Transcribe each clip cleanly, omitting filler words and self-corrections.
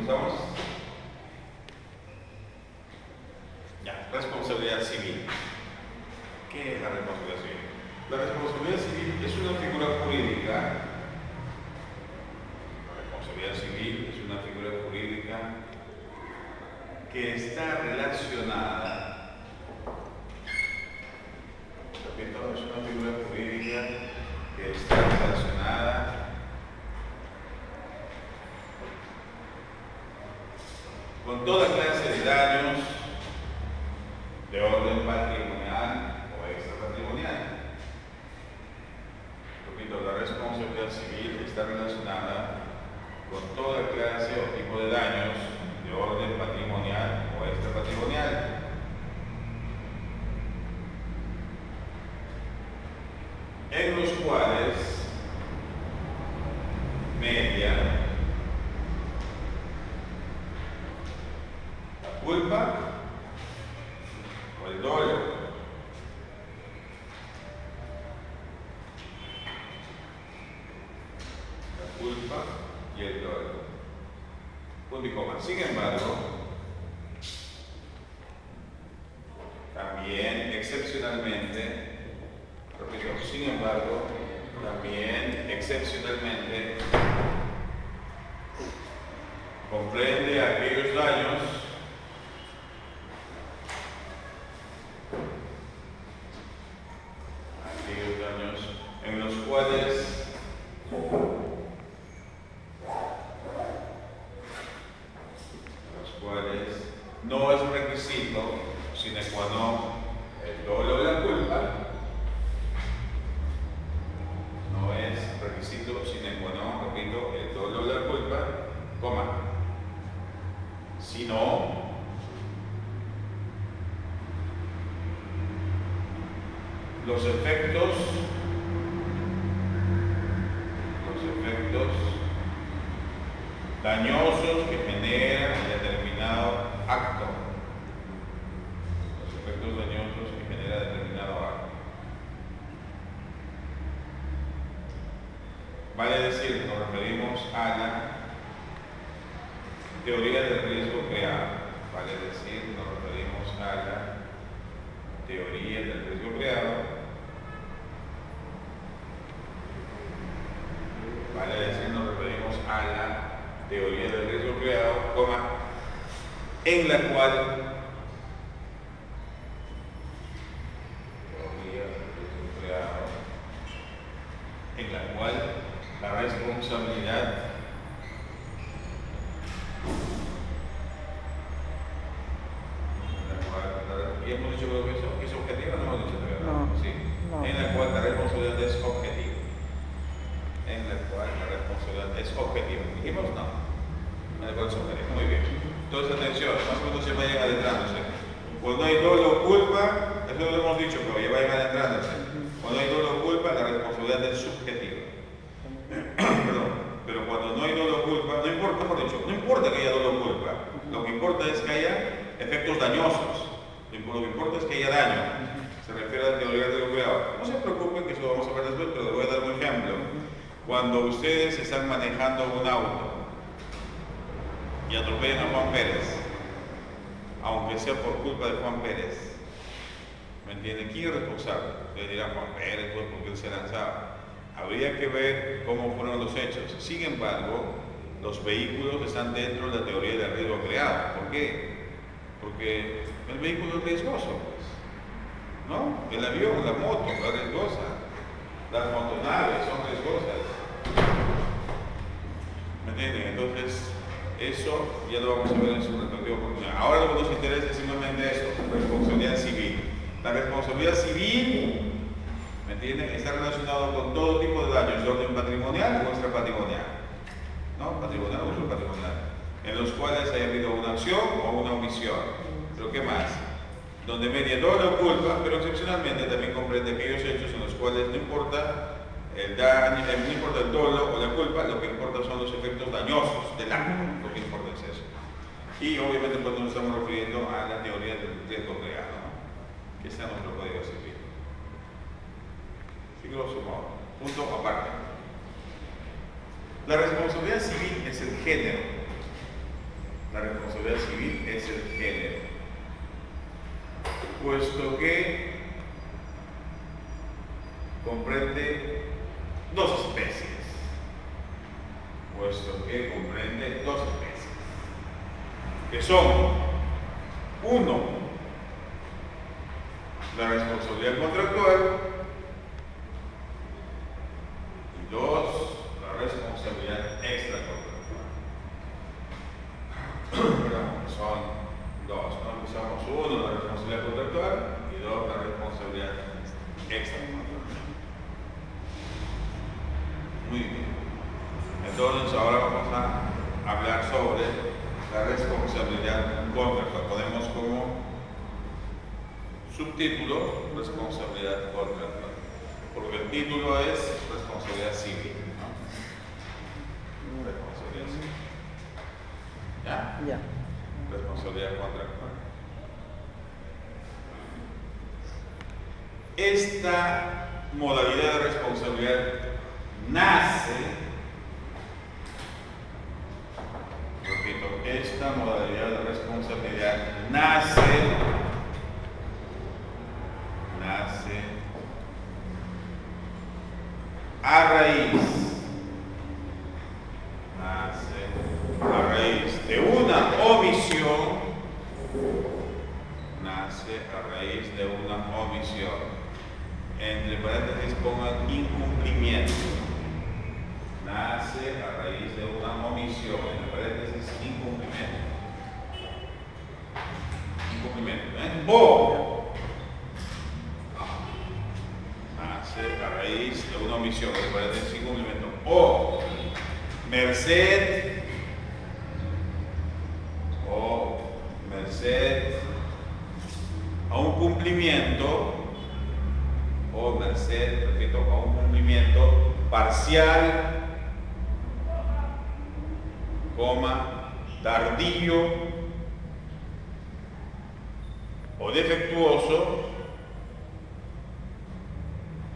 ¿Estamos? Ya, responsabilidad civil. ¿Qué es la responsabilidad civil? La responsabilidad civil es una figura jurídica. La responsabilidad civil es una figura jurídica que está relacionada, repito, es una figura jurídica que está relacionada con toda clase de daños de orden patrimonial o extrapatrimonial. Repito, la responsabilidad civil está relacionada con toda clase o tipo de daños de orden patrimonial o extrapatrimonial. En los cuales media la culpa o el dolo. La culpa y el dolo. Punto y coma. Sin embargo, también excepcionalmente, repito, sin embargo, también excepcionalmente comprende aquellos daños en los cuales no es requisito sine qua non el dolo o la culpa, no es requisito sine qua non, repito, el dolo o la culpa, coma, sino los efectos dañosos que genera determinado acto. Los efectos dañosos que genera determinado acto. Vale decir, nos referimos a la teoría del riesgo creado. Vale decir, nos referimos a la teoría del riesgo creado. Vale decir, nos referimos a la teoría del riesgo creado, coma, en la cual la responsabilidad y hemos dicho que es objetiva, no hemos dicho todavía, no, sí, no. En la cual la responsabilidad es objetiva. En la cual la responsabilidad es objetiva. Dijimos no. En la cual es objetiva. Muy bien. Entonces, atención, más o menos se vayan adentrándose. Cuando hay dolo o culpa, eso lo hemos dicho, pero ya vayan adentrándose. Cuando hay dolo o culpa, la responsabilidad es subjetiva. Perdón. Pero cuando no hay dolo o culpa, no importa, mejor dicho, no importa que haya dolo o culpa. Lo que importa es que haya efectos dañosos. Lo que importa es que haya daño. Se refiere a la teoría del cuidado. No se preocupen que eso lo vamos a ver después, pero les voy a dar un ejemplo. Cuando ustedes están manejando un auto y atropellan a Juan Pérez, aunque sea por culpa de Juan Pérez, ¿me entienden? ¿Quién es responsable? Ustedes dirán Juan Pérez, pues porque él se lanzaba. Habría que ver cómo fueron los hechos. Sin embargo, los vehículos están dentro de la teoría del riesgo creado. ¿Por qué? Porque el vehículo es riesgoso, pues, ¿no? El avión, la moto, es riesgosa. Las motonaves son riesgosas. ¿Me entienden? Entonces, eso ya lo vamos a ver en su respectiva oportunidad. Ahora lo que nos interesa es simplemente eso, responsabilidad civil. La responsabilidad civil, ¿me entienden?, está relacionado con todo tipo de daños de orden patrimonial o extrapatrimonial. ¿No? Patrimonial o extrapatrimonial. En los cuales haya habido una acción o una omisión. ¿Pero qué más? Donde media dolo o culpa, pero excepcionalmente también comprende aquellos hechos en los cuales no importa el daño, no importa el dolo o la culpa, lo que importa son los efectos dañosos del acto, lo que importa es eso. Y obviamente pues nos estamos refiriendo a la teoría del riesgo creado, ¿no? Que sea nuestro código civil. Sí, grosso modo. Punto aparte. La responsabilidad civil es el género la responsabilidad civil es el género, puesto que comprende dos especies, que son, uno, la responsabilidad contractual, y dos, la responsabilidad extracontractual. Son dos, ¿no? Empezamos uno, la responsabilidad contractual, y dos, la responsabilidad extracontractual. Muy bien. Entonces ahora vamos a hablar sobre la responsabilidad contractual. Ponemos como subtítulo responsabilidad contractual, porque el título es responsabilidad civil, ¿no? Responsabilidad civil. ¿Ya? Ya. Responsabilidad contractual. Esta modalidad de responsabilidad esta modalidad de responsabilidad nace a raíz de una omisión, entre paréntesis pongan incumplimiento. Nace a raíz de una omisión, entre paréntesis incumplimiento. O nace a raíz de una omisión, entre paréntesis incumplimiento. O merced a un cumplimiento, a un cumplimiento parcial, tardío o defectuoso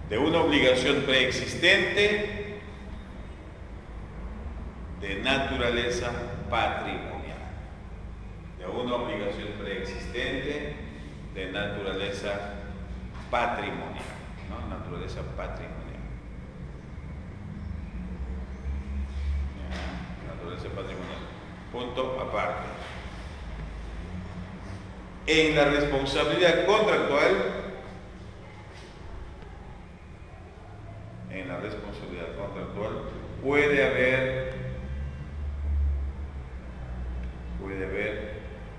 de una obligación preexistente de naturaleza patrimonial. ¿No? Naturaleza patrimonial. Naturaleza patrimonial. Punto aparte. En la responsabilidad contractual, puede haber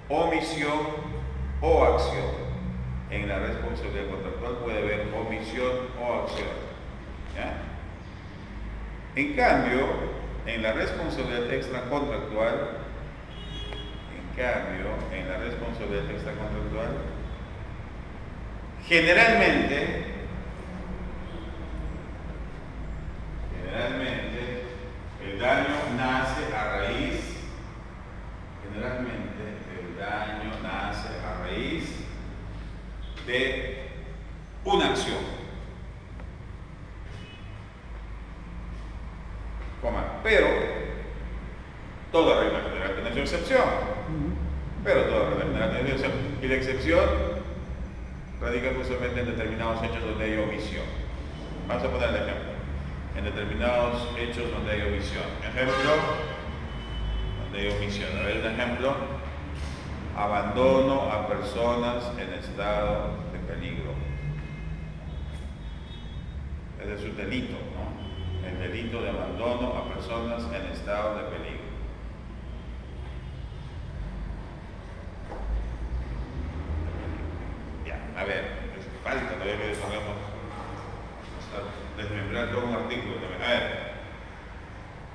omisión o acción. En la responsabilidad contractual puede haber omisión o acción. ¿Ya? En cambio, en la responsabilidad extracontractual, generalmente el daño nace a raíz de una acción, pero toda regla general tiene su excepción. Y la excepción radica justamente en determinados hechos donde hay omisión. Vamos a poner el ejemplo. En determinados hechos donde hay omisión. A ver, un ejemplo. Abandono a personas en estado de peligro. Ese es un delito, ¿no? El delito de abandono a personas en estado de peligro. A ver, falta todavía que desmembrar todo un artículo también. A ver,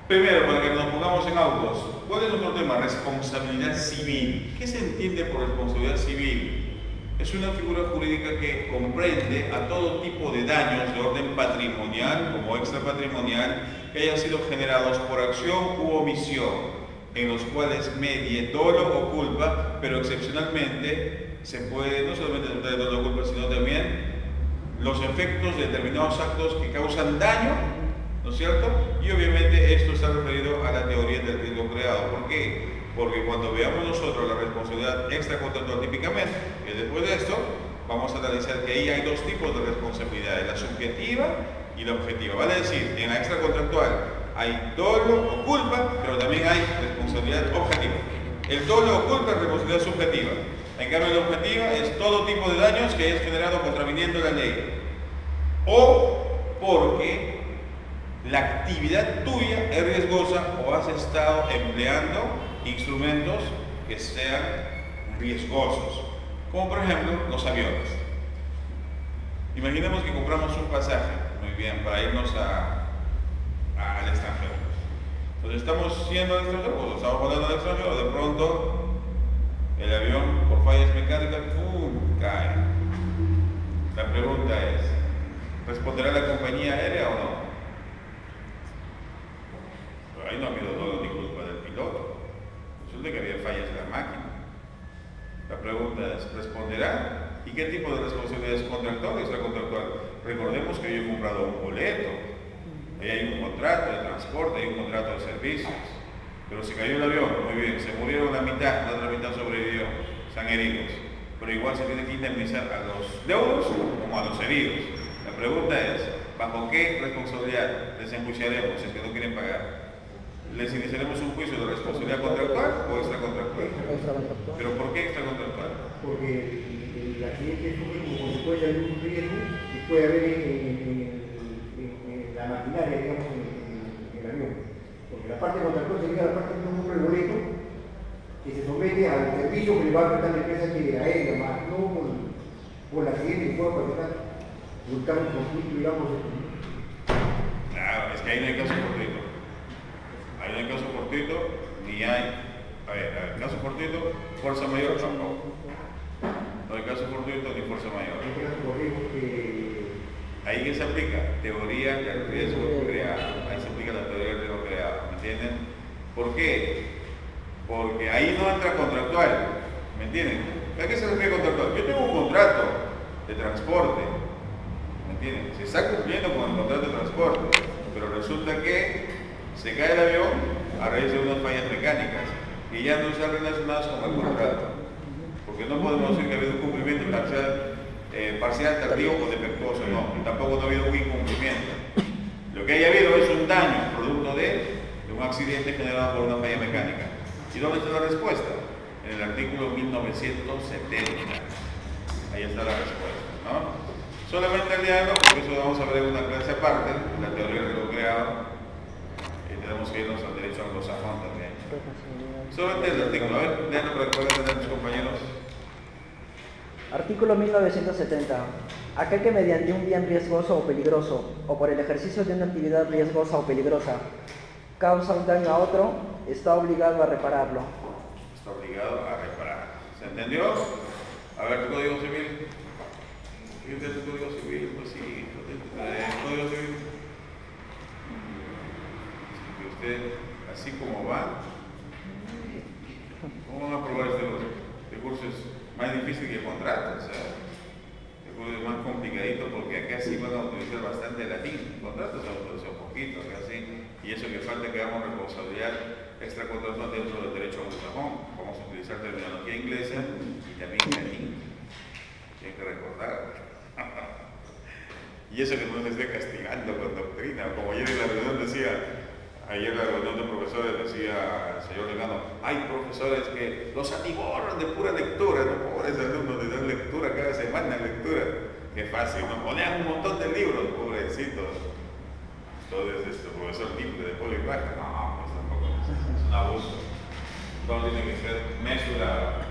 primero, para que nos pongamos en autos, ¿cuál es nuestro tema? Responsabilidad civil. ¿Qué se entiende por responsabilidad civil? Es una figura jurídica que comprende a todo tipo de daños de orden patrimonial como extrapatrimonial que hayan sido generados por acción u omisión, en los cuales medie dolo o culpa, pero excepcionalmente se puede no solamente tratar de dolo o culpa, sino también los efectos de determinados actos que causan daño, ¿no es cierto? Y obviamente esto está referido a la teoría del riesgo creado. ¿Por qué? Porque cuando veamos nosotros la responsabilidad extracontractual típicamente, que después de esto, vamos a analizar que ahí hay dos tipos de responsabilidades, la subjetiva y la objetiva. Vale decir, en la extracontractual hay dolo o culpa, pero también hay responsabilidad objetiva. El dolo o culpa es responsabilidad subjetiva. En cambio, la objetiva es todo tipo de daños que hayas generado contraviniendo la ley. O porque la actividad tuya es riesgosa o has estado empleando instrumentos que sean riesgosos. Como por ejemplo los aviones. Imaginemos que compramos un pasaje, muy bien, para irnos al extranjero. Entonces estamos yendo al extranjero, o estamos volando al extranjero, de pronto el avión por fallas mecánicas, ¡pum!, cae. La pregunta es, ¿responderá la compañía aérea o no? Pero ahí no ha habido dolo ni culpa del piloto. Resulta que había fallas en la máquina. La pregunta es, ¿responderá? ¿Y qué tipo de responsabilidad es contractual o extracontractual? Recordemos que yo he comprado un boleto, ahí hay un contrato de transporte, hay un contrato de servicios. Pero se cayó el avión, muy bien, se murieron la mitad, la otra mitad sobrevivió, están heridos. Pero igual se tiene que indemnizar a los deudos como a los heridos. La pregunta es, ¿bajo qué responsabilidad les enjuiciaremos si es que no quieren pagar? ¿Les iniciaremos un juicio de responsabilidad contractual o extracontractual? ¿Pero por qué extracontractual? Porque el accidente surge como consecuencia de un riesgo que puede haber en la maquinaria, digamos, en el avión. Porque la parte contractual sería la parte que uno compra el boleto, que se somete al servicio que le va a prestar la empresa aérea, más no por el accidente que pueda pasar, buscar un conflicto, digamos. Claro, es que ahí no hay caso fortuito. Ahí no hay caso fortuito, ni hay, caso fortuito, fuerza mayor tampoco. No hay caso fortuito ni fuerza mayor. Ahí que se aplica teoría del riesgo creado. Ahí se aplica la teoría del riesgo creado, ¿me entienden? ¿Por qué? Porque ahí no entra contractual, ¿me entienden? ¿A qué se refiere contractual? Yo tengo un contrato de transporte, ¿me entienden? Se está cumpliendo con el contrato de transporte, pero resulta que se cae el avión a raíz de unas fallas mecánicas y ya no están relacionadas con el contrato. Porque no podemos decir que ha habido un cumplimiento parcial, tardío o defectuoso, no, tampoco no ha habido un incumplimiento. Lo que haya habido es un daño producto de un accidente generado por una falla mecánica. ¿Y dónde está la respuesta? En el artículo 1970. Ahí está la respuesta, ¿no? Solamente el diálogo, porque eso vamos a ver en una clase aparte, la teoría del riesgo creado. Tenemos que irnos al derecho anglosajón también. Solamente el artículo, a ver, déjenme recordar a mis compañeros. Artículo 1970. Aquel que mediante un bien riesgoso o peligroso, o por el ejercicio de una actividad riesgosa o peligrosa, causa un daño a otro, está obligado a repararlo. Está obligado a reparar. ¿Se entendió? A ver, tu código civil. ¿Qué es tu código civil? Pues sí, código civil. Usted, así como va, ¿cómo van a aprobar este curso? Es más difícil que contratos, el curso es más complicadito porque acá sí van a utilizar bastante latín. Contratos se utilizan un poquito, acá sí, y eso que falta que hagamos responsabilidad extracontractual dentro del derecho anglosajón. Vamos a utilizar terminología inglesa y también latín, que hay que recordar. Y eso que no se esté castigando con doctrina, como ayer en la reunión decía. Ayer en la reunión de profesores decía el señor Legano, hay profesores que los atiborran de pura lectura, ¿no? Pobres alumnos de dar lectura cada semana, lectura. Qué fácil, ¿no? Ponían un montón de libros, pobrecitos. Entonces, profesor libre de polo y baja, no, pues tampoco es un abuso. Todo tiene que ser mesurado.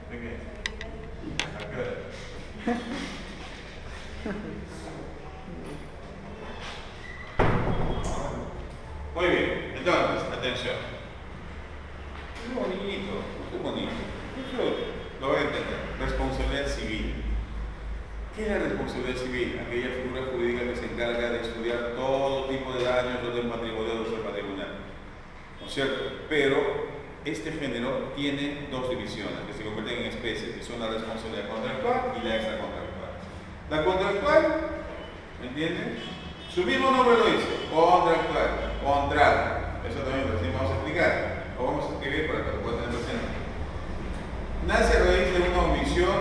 ¿De qué? ¿A qué hora? Muy bien, entonces, atención. Es bonito, es bonito. Eso lo voy a entender. Responsabilidad civil. ¿Qué es la responsabilidad civil? Aquella figura jurídica que se encarga de estudiar todo tipo de daños, los del patrimonio, los del patrimonial. ¿No es cierto? Pero este género tiene dos divisiones que se convierten en especies, que son la responsabilidad contractual y la extracontractual. La contractual, ¿me entiendes?, ¿Entienden? Su mismo nombre lo dice, contractual, contrato. Eso también lo vamos a explicar. Lo vamos a escribir para que lo puedan tener presente. Nace a raíz de una omisión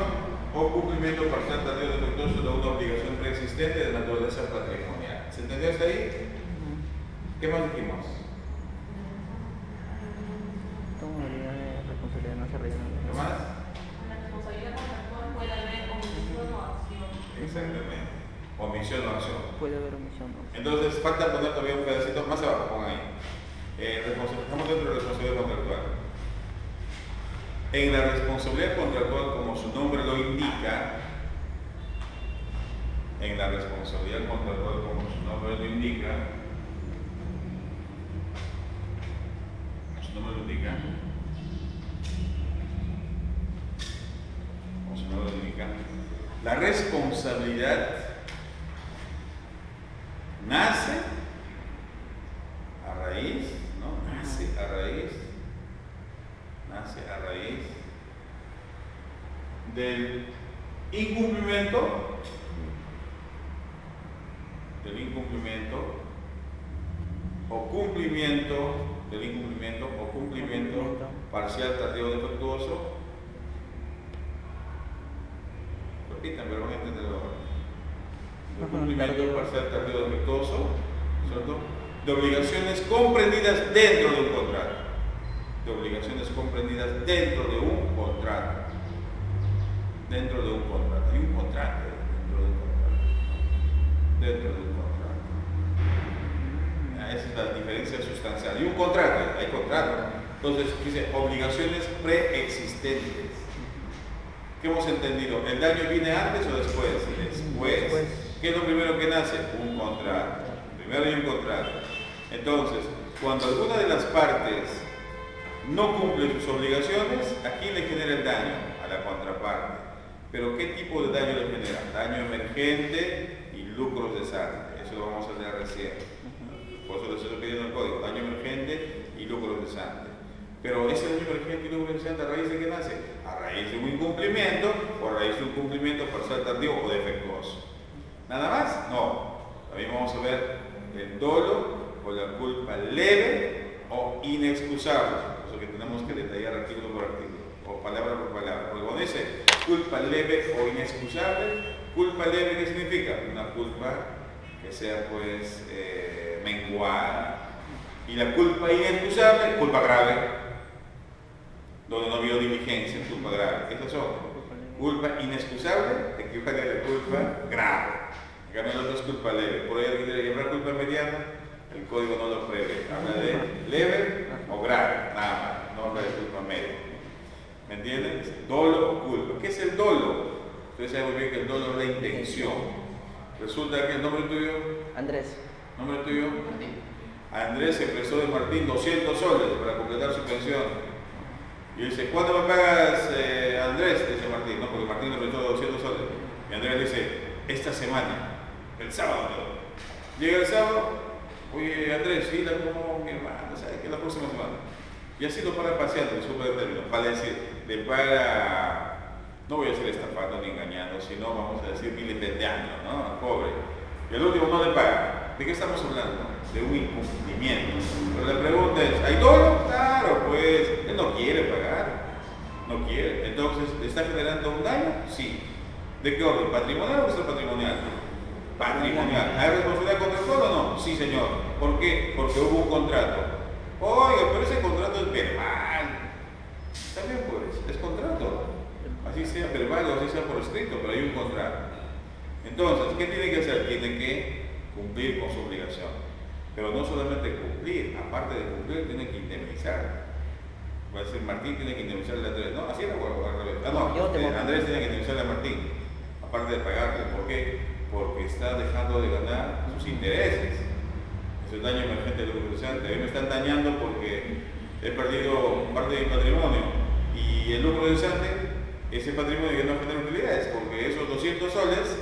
o cumplimiento parcial tardío defectuoso de una obligación preexistente de naturaleza patrimonial. ¿Se entendió hasta ahí? ¿Qué más dijimos? Modalidad de responsabilidad no se rellena. ¿Qué más? La responsabilidad contractual puede haber omisión o acción. Exactamente. Omisión o acción. Puede haber omisión o acción. Entonces, falta poner todavía un pedacito más abajo, pongan ahí. Estamos dentro de la responsabilidad contractual. En la responsabilidad contractual, como su nombre lo indica, en la responsabilidad contractual, como su nombre lo indica, la responsabilidad nace a raíz, ¿no? Nace a raíz del incumplimiento o cumplimiento parcial, tardío, defectuoso. Repitan, pero van a entenderlo ahora. El cumplimiento parcial, tardío, defectuoso, ¿cierto? De obligaciones comprendidas dentro de un contrato. De obligaciones comprendidas dentro de un contrato. Dentro de un contrato. Hay un contrato dentro de un contrato. Dentro de un contrato. Esa es la diferencia sustancial. Y un contrato, hay contrato. Entonces, dice obligaciones preexistentes. ¿Qué hemos entendido? ¿El daño viene antes o después? Después. ¿Qué es lo primero que nace? Un contrato. Primero hay un contrato. Entonces, cuando alguna de las partes no cumple sus obligaciones, ¿a quién le genera el daño? A la contraparte. Pero ¿qué tipo de daño le genera? Daño emergente y lucros de sangre. Eso lo vamos a leer recién. Por eso les estoy pidiendo el código. Daño emergente y lucros de sangre. Pero ese daño emergente y lucros de sangre, ¿a raíz de qué nace? A raíz de un incumplimiento o a raíz de un cumplimiento parcial, tardío o defectuoso. ¿Nada más? No. También vamos a ver el dolo o la culpa leve o inexcusable. Por eso que tenemos que detallar artículo por artículo o palabra por palabra. Porque cuando dice culpa leve o inexcusable, culpa leve, ¿qué significa? Una culpa que sea pues menguada. Y la culpa inexcusable, culpa grave, donde no ha habido diligencia, culpa grave. Estas son culpa inexcusable, equivale a la culpa grave. En cambio, el otro es culpa leve. Por ahí alguien dice, ¿habrá culpa mediana? El código no lo prevé. Habla de leve o grave, nada más. No habla de culpa media. ¿Me entienden? Dolo o culpa. ¿Qué es el dolo? Ustedes saben muy bien que el dolo es la intención. Resulta que el nombre tuyo. Andrés. ¿Nombre tuyo? Andrés se prestó de Martín 200 soles para completar su pensión. Y dice, ¿cuándo me pagas, Andrés? Dice Martín, no, porque Martín le prestó 200 soles. Y Andrés dice, esta semana, el sábado. Llega el sábado, oye Andrés, sí, como mi hermano, ¿sabes qué? La próxima semana. Y así lo para paseando, disculpa el término, para decir, le para, no voy a decir estafando ni engañando, sino vamos a decir vilipendiando, ¿no? Pobre. Y al último no le paga. ¿De qué estamos hablando? De un incumplimiento. Pero la pregunta es, ¿hay dolo? Claro, pues, él no quiere pagar. No quiere. Entonces, ¿le está generando un daño? Sí. ¿De qué orden? ¿Patrimonial o extrapatrimonial? Patrimonial. ¿Hay responsabilidad contractual o no? Sí, señor. ¿Por qué? Porque hubo un contrato. Oiga, pero ese contrato es verbal. Está bien, pues, es contrato. Así sea verbal o así sea por escrito, pero hay un contrato. Entonces, ¿qué tiene que hacer? Tiene que cumplir con su obligación. Pero no solamente cumplir, aparte de cumplir, tiene que indemnizar. Va a decir, Martín tiene que indemnizarle a Andrés. No, así era, al revés. Ah, no, Andrés tiene que indemnizarle a Martín, aparte de pagarle. ¿Por qué? Porque está dejando de ganar sus intereses. Eso es daño emergente de lucro de sangre. A mí me están dañando porque he perdido parte de mi patrimonio. Y el lucro de sangre, ese patrimonio que no genera utilidades, porque esos 200 soles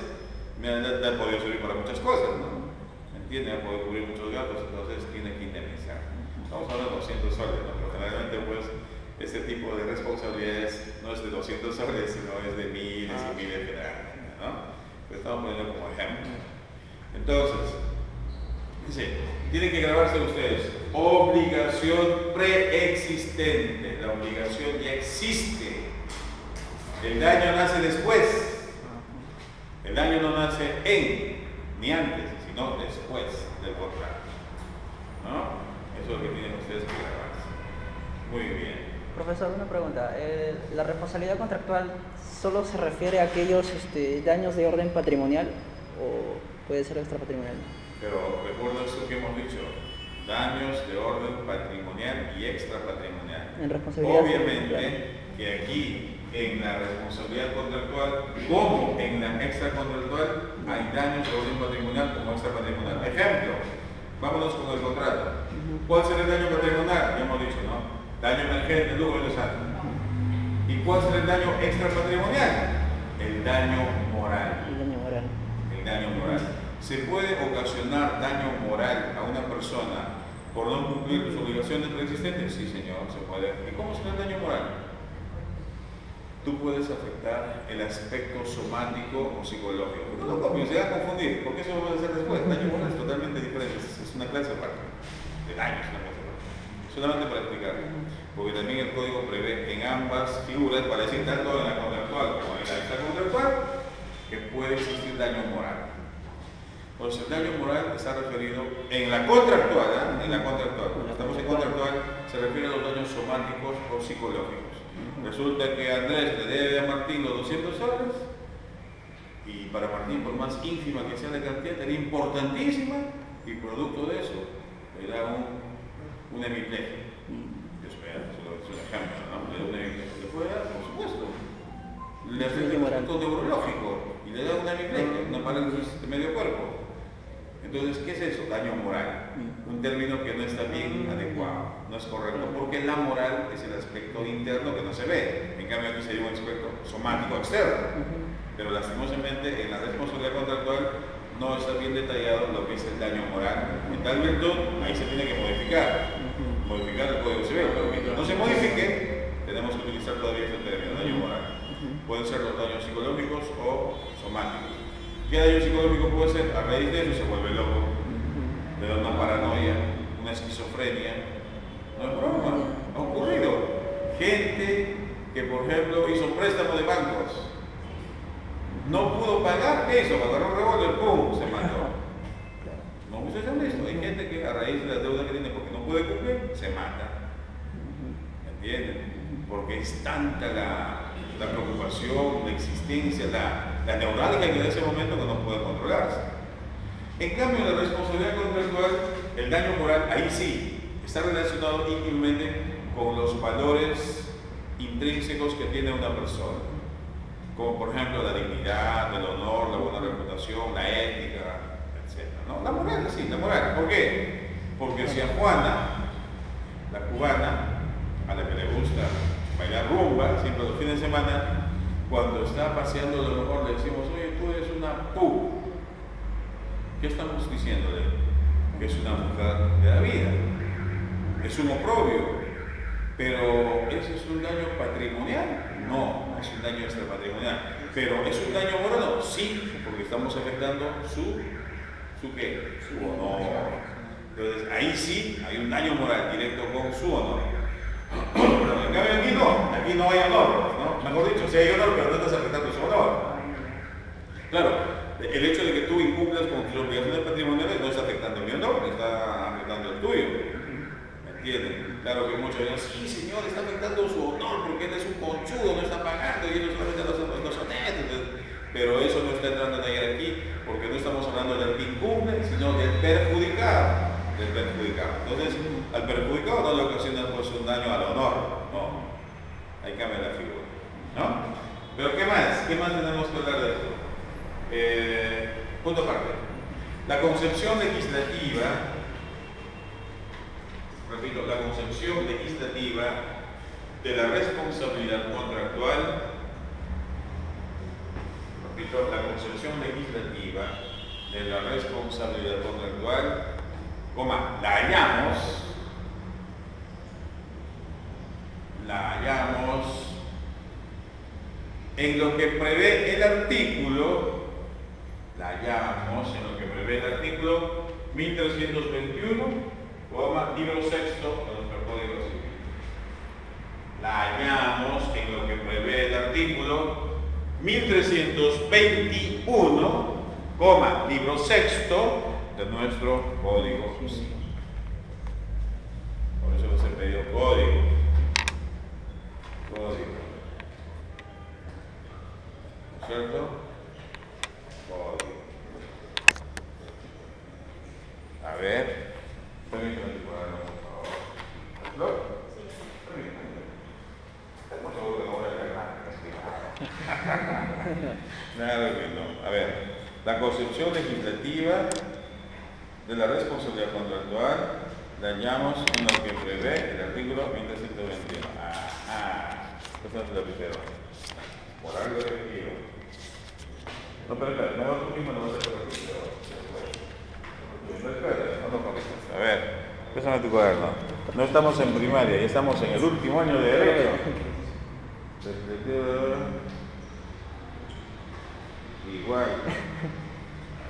me han podido servir para muchas cosas, ¿no? ¿Me entienden? Han podido cubrir muchos gastos, entonces tiene que indemnizar. Estamos hablando de 200 soles, ¿no? Pero generalmente, pues, este tipo de responsabilidades no es de 200 soles, sino es de miles y miles generalmente, ¿no? Pues estamos poniendo como ejemplo. Entonces, dice, tienen que grabarse ustedes, obligación preexistente. La obligación ya existe. El daño nace después. El daño no nace ni antes, sino después del contrato. ¿No? Eso es lo que tienen ustedes que grabarse. Muy bien. Profesor, una pregunta. ¿La responsabilidad contractual solo se refiere a aquellos daños de orden patrimonial o puede ser extrapatrimonial? Pero recuerda esto que hemos dicho, daños de orden patrimonial y extrapatrimonial. En responsabilidad. Obviamente que aquí en la responsabilidad contractual como en la extracontractual hay daños de orden patrimonial como extrapatrimonial. Ejemplo, vámonos con el contrato. ¿Cuál será el daño patrimonial? Ya hemos dicho, ¿no? Daño emergente, lucro y desastre. ¿Y cuál será el daño extrapatrimonial? El daño moral. El daño moral. El daño moral. ¿Se puede ocasionar daño moral a una persona por no cumplir sus obligaciones preexistentes? Sí, señor, se puede. ¿Y cómo será el daño moral? Tú puedes afectar el aspecto somático o psicológico. No lo copies, se va a confundir, porque eso lo voy a hacer después. Daño moral es totalmente diferente, es una clase aparte de daños. Solamente para explicar, porque también el código prevé en ambas figuras, para decir tanto en la contractual como en la extracontractual, que puede existir daño moral. Entonces, el daño moral está referido en la contractual, en la contractual. Cuando estamos en contractual, se refiere a los daños somáticos o psicológicos. Resulta que Andrés le debe a Martín los 200 soles, y para Martín, por más ínfima que sea la cantidad, era importantísima, y producto de eso, le da un hemiplegia. Eso es un ejemplo, ¿no? Le da un hemiplegia. Le puede dar, por supuesto. Le hace un punto neurológico y le da una hemiplegia, una parálisis de medio cuerpo. Entonces, ¿qué es eso? Daño moral. Un término que no está bien adecuado, no es correcto, porque la moral es el aspecto interno que no se ve. En cambio, aquí sería un aspecto somático externo. Pero lastimosamente, en la responsabilidad contractual no está bien detallado lo que es el daño moral. En tal virtud, ahí se tiene que modificar el Código Civil, pero mientras no se modifique, tenemos que utilizar todavía este término, daño moral. Pueden ser los daños psicológicos o somáticos. ¿Qué daño psicológico puede ser? A raíz de eso se vuelve loco, le da una paranoia, una esquizofrenia. No es broma, ha ocurrido. Gente que, por ejemplo, hizo préstamo de bancos, no pudo pagar, ¿qué hizo? Agarró un revólver, ¡pum!, se mató. No, ustedes han visto, hay gente que a raíz de la deuda que tiene porque no puede cumplir, se mata. ¿Entienden? Porque es tanta la preocupación, la existencia, la neurálgica que en ese momento que no puede controlarse. En cambio, la responsabilidad contractual, el daño moral, ahí sí, está relacionado íntimamente con los valores intrínsecos que tiene una persona, como por ejemplo la dignidad, el honor, la buena reputación, la ética, etc. ¿No? La moral, sí, la moral. ¿Por qué? Porque si a Juana, la cubana, a la que le gusta bailar rumba, siempre los fines de semana, cuando está paseando, a lo mejor le decimos, oye, tú eres una pu. ¿Qué estamos diciéndole? Que es una mujer de la vida. Es un oprobio. Pero, ¿eso es un daño patrimonial? No, es un daño extrapatrimonial. Pero, ¿es un daño moral? Sí, porque estamos afectando su ¿qué? Su honor. Entonces, ahí sí hay un daño moral directo con su honor. Pero en cambio aquí no hay honor, ¿no? Mejor dicho, sí hay honor, pero no estás afectando su honor. Claro, el hecho de que tú incumplas con tus obligaciones patrimoniales no está afectando mi honor, está afectando el tuyo. ¿Me entienden? Claro que muchos dirán, sí señor, está afectando su honor porque él es un conchudo, no está pagando y él solamente los honestos. Pero eso no está entrando en ayer aquí, porque no estamos hablando del que incumple, sino del perjudicado. Entonces, al perjudicado no le ocasiona pues un daño al honor, no. Ahí cambia la figura, ¿no? Pero ¿qué más? ¿Qué más tenemos que hablar de esto? Punto aparte. La concepción legislativa, repito, la concepción legislativa de la responsabilidad contractual, repito, la concepción legislativa de la responsabilidad contractual, la hallamos en lo que prevé el artículo, la hallamos en lo que prevé prevé el artículo 1321, libro sexto de nuestro Código Civil. La hallamos en lo que prevé el artículo 1321, libro sexto de nuestro Código Civil. Por eso les he pedido código. Código. ¿Cierto? Código. A ver. Permítame tu cuaderno, por favor. ¿Lo? Permítame. Estamos seguros que no voy a leer nada. Nada que no. A ver. La concepción legislativa de la responsabilidad contractual la hallamos en lo que prevé el artículo 1321. Esto es lo primero. Por algo repetido. No, pero espera, mejor tú mismo no vas a hacer repetido. A ver, pésame tu cuaderno. No estamos en primaria, ya estamos en el último año de derecho. Igual.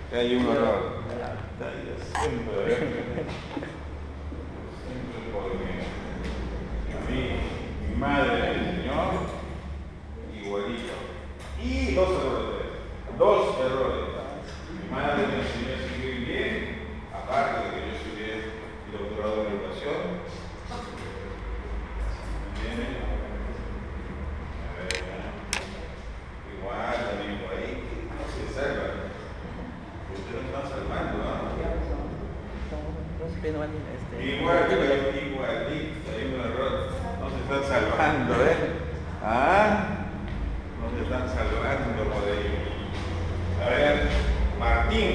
Acá hay un error. Siempre porque a mí, mi madre me enseñó igualito. Y dos errores. Mi madre me enseñó a escribir bien, aparte de que yo estudié el doctorado en educación. ¿Entienden? A ver, igual también por ahí. No se salva. Ustedes no están salvando, ¿no? Igualito, hay un error. No se están salvando, ¿eh? No se están salvando por ello. A ver, Martín.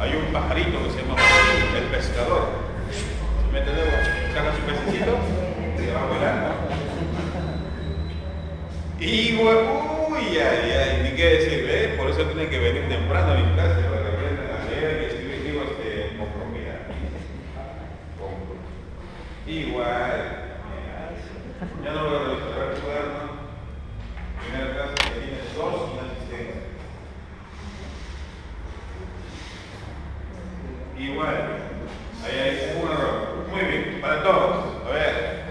Hay un pajarito que se llama Martín, el pescador. Se mete el dedo, saca su pececito y va volando. Igual, ay, ni qué decir, ¿eh? Por eso tienen que venir temprano a mi clase para que aprendan a leer y escribir libros con propiedad. Igual. Ya no voy a revisar tu cuaderno. Primera clase que tienes 2 inasistencias. Igual. Ahí hay un error. Muy bien, para todos. A ver.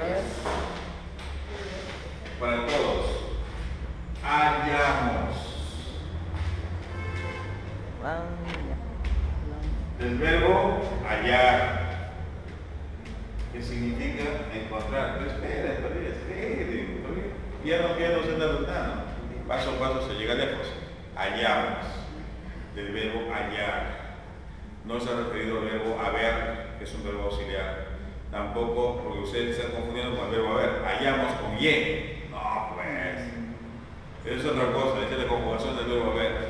Para todos. Hallamos. Del verbo hallar. ¿Qué significa encontrar? Pero espera. Ya no se está dudando. Paso a paso se llega lejos. Hallamos. Del verbo hallar. No se ha referido al verbo haber, que es un verbo auxiliar. Tampoco, porque ustedes se están confundiendo con el verbo haber. Hallamos con y. No, pues. Eso es otra cosa, esa es la conjugación del verbo haber.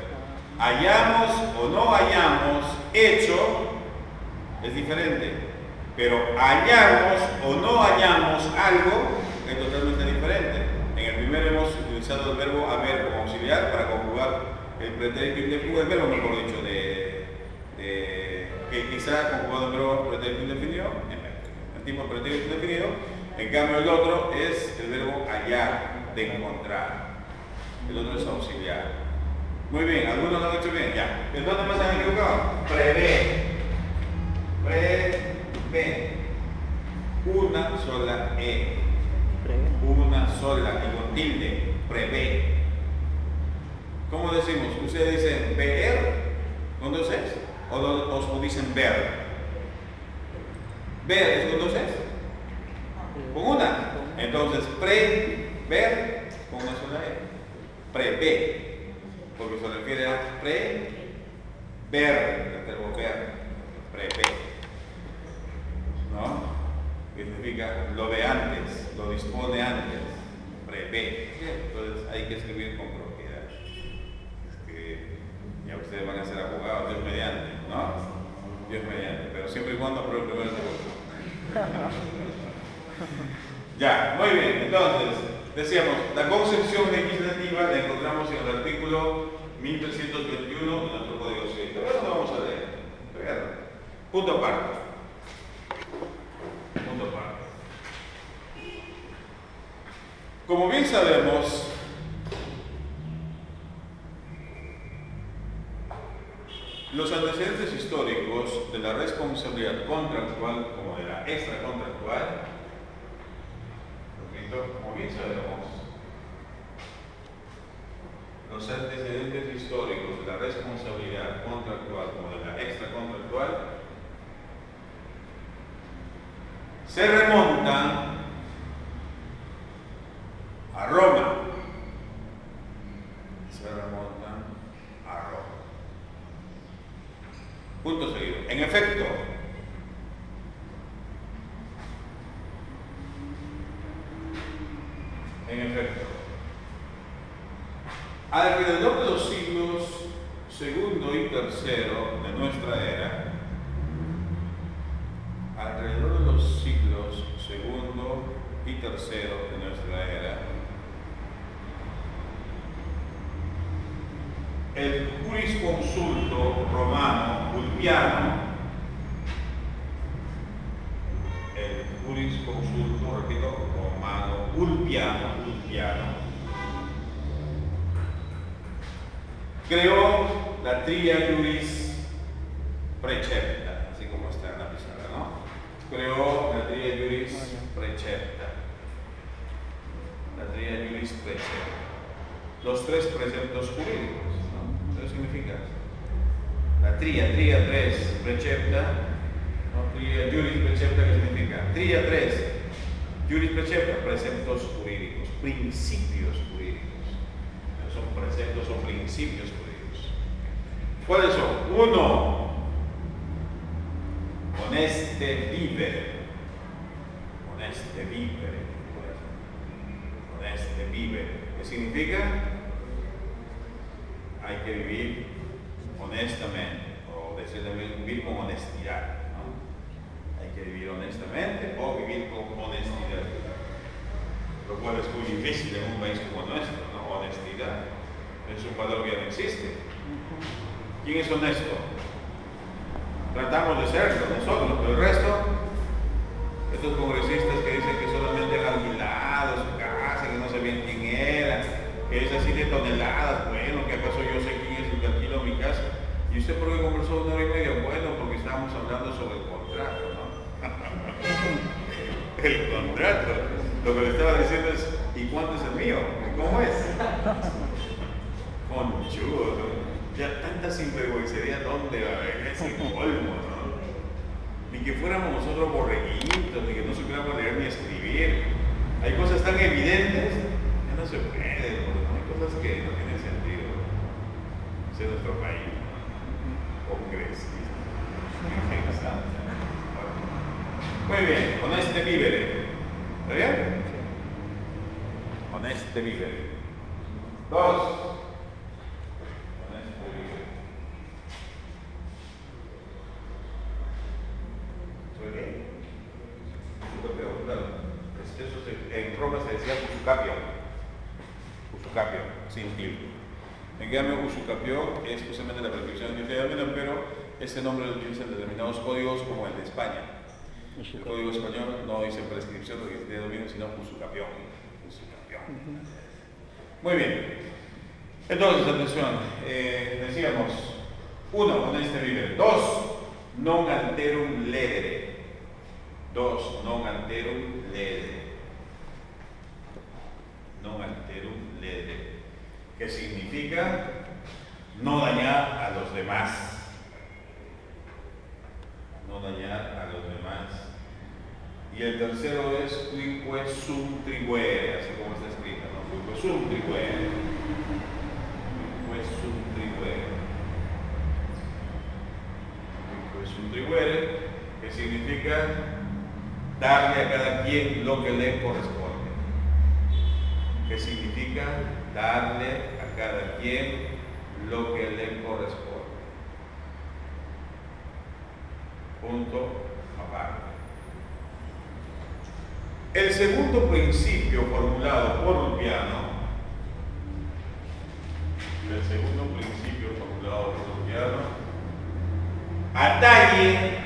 Hallamos o no hallamos hecho es diferente. Pero hallamos o no hallamos algo es totalmente diferente. En el primero hemos utilizado el verbo haber como auxiliar para conjugar el pretérito indefinido, el verbo mejor dicho, que quizá conjugado el verbo pretérito indefinido, el tipo de pretérito indefinido. En cambio el otro es el verbo hallar, de encontrar. El otro es auxiliar. Muy bien, algunos lo han hecho bien, ya. ¿En dónde más se han equivocado? Prevé. Una sola E. Una sola y con tilde. Prevé. ¿Cómo decimos? Ustedes dicen ver con 2 S o dicen ver. Ver es con 2 S. Con una. Entonces, ver con una sola E. Prevé. Porque se refiere a ver, el verbo ver. Prevé. ¿No? Que significa lo de antes, lo dispone antes, prevé. Entonces hay que escribir con propiedad. Ya ustedes van a ser abogados, Dios mediante, ¿no? Dios mediante, pero siempre y cuando aprueben primero el segundo. Ya, muy bien, entonces, decíamos, la concepción legislativa la encontramos en el artículo 1321 de nuestro Código Civil. Pero ahora lo vamos a leer. Punto aparte. Como bien sabemos, Los antecedentes históricos de la responsabilidad contractual como de la extracontractual, repito, como bien sabemos, los antecedentes históricos de la responsabilidad contractual como de la extracontractual se remontan a Roma. Se remontan a Roma. Punto seguido. En efecto, alrededor de los siglos segundo y tercero de nuestra era, alrededor de los siglos segundo y tercero de nuestra era, el jurisconsulto romano Ulpiano, repito, romano Ulpiano, creó la tria iuris precepta, así como está en la pizarra, ¿no? Creó la tria iuris precepta. La tria iuris precepta. Los tres preceptos jurídicos, ¿no? Eso significa la tria 3 precepta, ¿no? Tria iuris precepta, ¿qué significa? Tria 3 iuris precepta, preceptos jurídicos, principios jurídicos. Son preceptos o principios jurídicos. ¿Cuáles son? 1. Honeste vivere. Honeste vivere. Honeste vivere. ¿Qué significa? Hay que vivir honestamente, o decirle vivir con honestidad, ¿no? Hay que vivir honestamente o vivir con honestidad. Lo cual es muy difícil en un país como nuestro, ¿no? Honestidad es un valor que ya no existe. ¿Quién es honesto? Tratamos de serlo nosotros, pero el resto, estos congresistas que dicen que solamente han alquilado su casa, que no sabían quién era, que es así de toneladas, bueno, que acaso yo sé quién es el que alquila mi casa. ¿Y usted por qué conversó 1 hora y media? Bueno, porque estábamos hablando sobre el contrato, ¿no? El contrato. Lo que le estaba diciendo es, ¿y cuánto es el mío? ¿Cómo es? Conchudo, ¿no? Ya tanta sinvergüencería, ¿dónde va a haber ese colmo, no? Ni que fuéramos nosotros borreguitos, ni que no supiéramos leer ni escribir. Hay cosas tan evidentes que no se puede, ¿no? Hay cosas que no tienen sentido. Ese es nuestro país, ¿no? Congresista. Muy bien, honeste vivere. ¿Está bien? Honeste vivere. 2. Honeste vivere. ¿Soy qué? Usucapio, claro. En Roma se decía usucapio. Usucapio, sin tilde. En cambio, usucapio es justamente la prescripción de término, pero ese nombre lo utilizan determinados códigos como el de España. El código español no dice prescripción de dominio, sino usucapión. Muy bien. Entonces, atención. Decíamos, 1. Honeste vivere. 2. Non alterum ledere. 2. Non alterum ledere. Non alterum ledere. ¿Qué significa? No dañar a los demás. No dañar a los demás. Y el tercero es quique sum tribuere, así como está escrito, ¿no? Quique sum tribuere. Quique sum tribuere. Quique sum tribuere, que significa darle a cada quien lo que le corresponde. ¿Qué significa? Darle a cada quien lo que le corresponde. Punto aparte. El segundo principio formulado por Ulpiano, atañe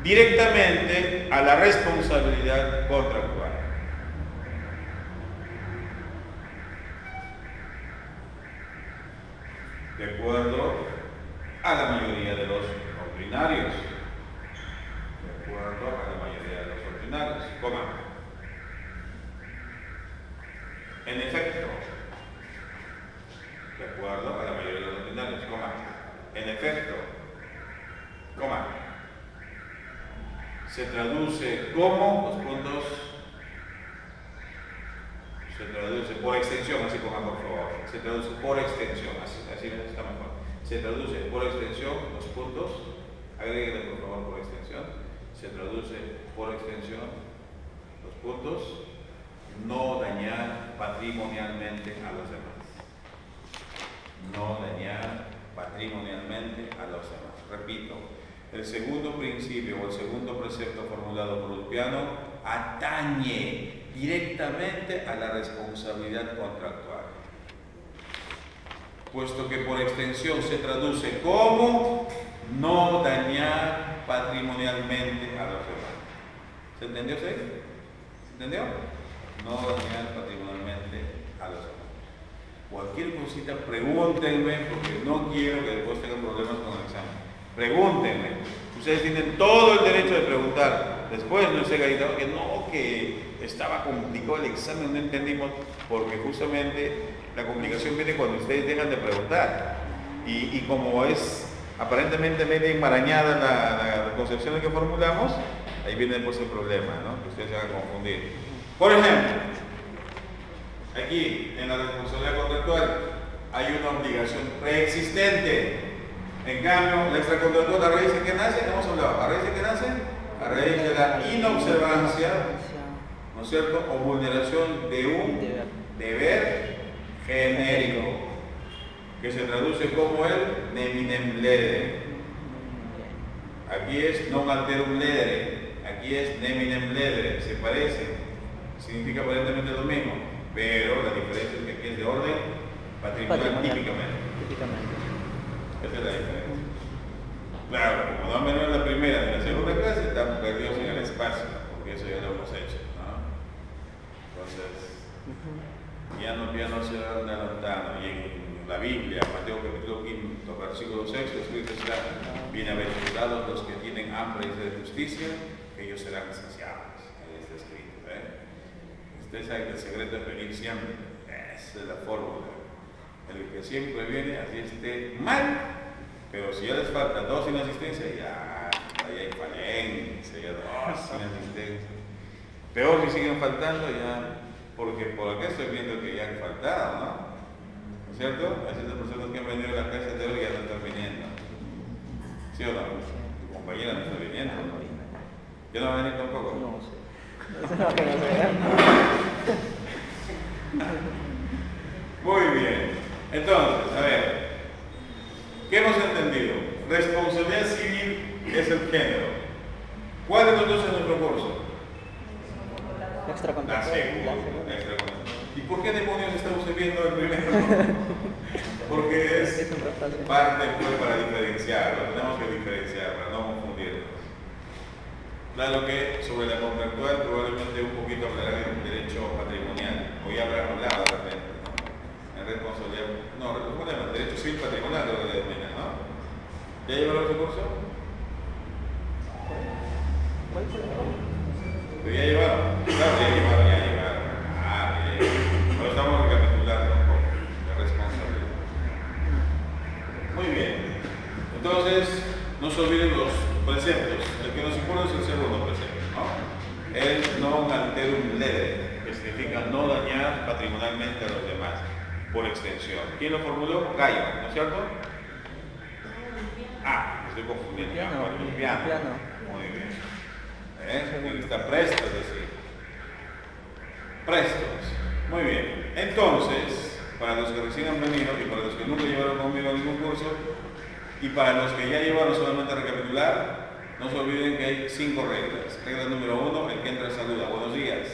directamente a la responsabilidad contractual. De acuerdo a la mayoría de los ordinarios. De acuerdo a la mayoría de los ordinarios. Coma. En efecto. De acuerdo a la mayoría de los ordinarios. Coma. En efecto. Coma. Se traduce como los puntos. Se traduce por extensión, así como por favor. Se traduce por extensión, así está mejor. Se traduce por extensión los puntos. Agréguenle por favor por extensión. Se traduce por extensión los puntos. No dañar patrimonialmente a los demás. No dañar patrimonialmente a los demás. Repito, el segundo principio o el segundo precepto formulado por Ulpiano atañe directamente a la responsabilidad contractual, puesto que por extensión se traduce como no dañar patrimonialmente a los demás. ¿Se entendió usted? ¿Se entendió? No dañar patrimonialmente a los demás. Cualquier cosita pregúntenme, porque no quiero que después tengan problemas con el examen. Pregúntenme. Ustedes tienen todo el derecho de preguntar. Después no se gritado que no, que estaba complicado el examen, no entendimos, porque justamente la complicación viene cuando ustedes dejan de preguntar. Y como es aparentemente medio enmarañada la concepción que formulamos, ahí viene después el problema, ¿no? Que ustedes se van a confundir. Por ejemplo, aquí en la responsabilidad contractual hay una obligación preexistente. En cambio, la extracontractual, ¿a raíz de qué nace? Hemos hablado. ¿A raíz de qué nace? A raíz de la inobservancia, ¿no es cierto? O vulneración de un deber genérico, que se traduce como el neminem ledere. Aquí es non alterum ledere, aquí es neminem ledere, se parece, significa aparentemente lo mismo, pero la diferencia es que aquí es de orden patrimonial típicamente. Esa es la diferencia. Claro, como no menor en la primera ni en la segunda clase, están perdidos en el espacio, porque eso ya lo hemos hecho, ¿no? Entonces, ya no se van adelantando. Y en la Biblia, Mateo capítulo 5, versículo 6, escrito está: bienaventurados los que tienen hambre y sed de justicia, que ellos serán saciados. Ahí está escrito, Ustedes saben que el secreto es venir siempre. Esa es la fórmula. El que siempre viene, así esté mal, pero si ya les falta 2 sin asistencia, ya hay falencia, ya 2 sin asistencia. Peor si siguen faltando, ya, porque por acá estoy viendo que ya han faltado, ¿no? ¿No es cierto? Hay ciertas personas que han venido a la clase de hoy y ya no están viniendo. ¿Sí o no? Tu compañera no está viniendo, ¿no? ¿Ya no va a venir tampoco? No sé. No sé. Muy bien. Entonces, a ver, ¿qué hemos entendido? Responsabilidad civil es el género. ¿Cuál de los dos es nuestro curso? La segunda. ¿Y por qué demonios estamos viendo el primero? Porque es parte para diferenciar, lo tenemos que diferenciar para no confundirnos. Claro que sobre la contractual probablemente un poquito hablará del derecho patrimonial, o ya habrán hablado de repente. Responsabilidad, no, responsabilidad, derecho civil patrimonial lo que determina, ¿no? ¿Ya llevaron ese curso? ¿Pero ya llevaron? Claro, ya llevaron. Pero estamos recapitulando un poco la responsabilidad. Muy bien. Entonces, no se olviden los preceptos. El que nos impone es el segundo precepto, ¿no? El non alterum ledere, que significa no dañar patrimonialmente a los demás. Por extensión. ¿Quién lo formuló? Gallo, ¿no es cierto? Me estoy confundiendo. Piano. Muy bien. Está presto, es decir. Prestos. Muy bien. Entonces, para los que recién han venido y para los que nunca llevaron conmigo a ningún curso, y para los que ya llevaron solamente a recapitular, no se olviden que hay 5 reglas. Regla número 1, el que entra saluda. Buenos días.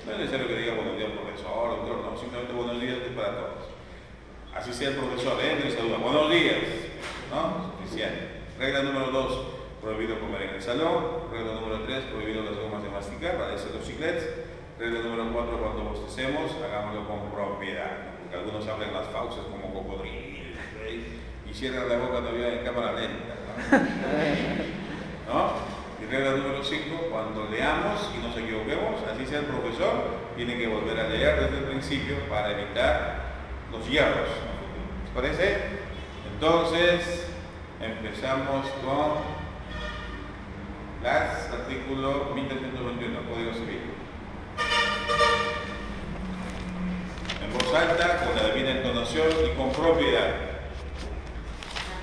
No es necesario que diga buenos días profesor, doctor, no, simplemente buenos días es para todos. Así sea el profesor, entra y saluda, buenos días, ¿no? Suficiente. Regla número 2, prohibido comer en el salón. Regla número 3, prohibido las gomas de masticar, para eso los chiclets. Regla número 4, cuando bostecemos, hagámoslo con propiedad, porque algunos hablan las fauces como cocodrilo. y cierra la boca todavía en cámara lenta, ¿no? ¿No? Y regla número 5, cuando leamos y nos equivoquemos, así sea el profesor, tiene que volver a leer desde el principio para evitar los hierros. ¿Les parece? Entonces, empezamos con las artículo 1321, Código Civil. En voz alta, con la debida entonación y con propiedad.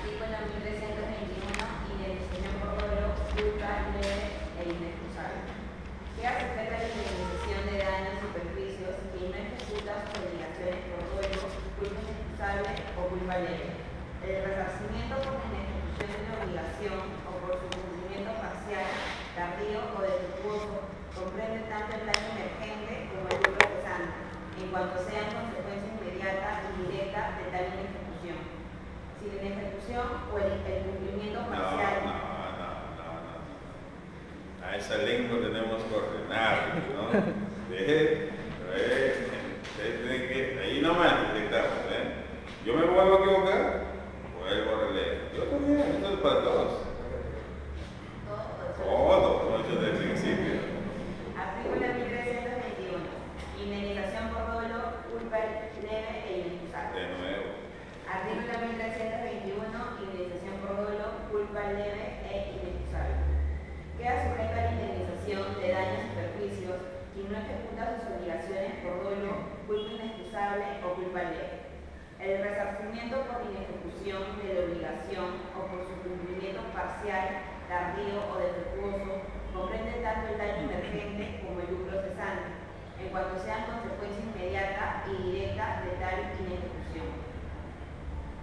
Artículo 1321, indemnización por dolo, culpa leve e inexcusable. Queda sujeta a la indemnización de daños y perjuicios quien no ejecuta sus obligaciones por dolo, culpa inexcusable o culpa leve. El resarcimiento por inejecución de la obligación o por su cumplimiento parcial, tardío o defectuoso comprende tanto el daño emergente como el lucro cesante, en cuanto sean consecuencia inmediata y directa de tal inejecución. Si la inejecución o el cumplimiento parcial. No. A esa lengua tenemos que ordenar, ¿no? Ahí nomás detectamos, ¿eh? Yo me vuelvo a equivocar, vuelvo a releer. Yo también, esto es para todos. Todo, como yo desde el principio. Artículo 1321. Indemnización por dolo, culpa leve e inexcusable. De nuevo. Artículo 1321. Indemnización por dolo, culpa leve e inexcusable. Queda sujeto a la indemnización de daños y perjuicios quien no ejecuta sus obligaciones por dolo, culpa inexcusable o culpa leve. El resarcimiento por inejecución de la obligación o por su cumplimiento parcial, tardío o defectuoso comprende tanto el daño emergente como el lucro cesante, en cuanto sean consecuencia inmediata y directa de tal inejecución.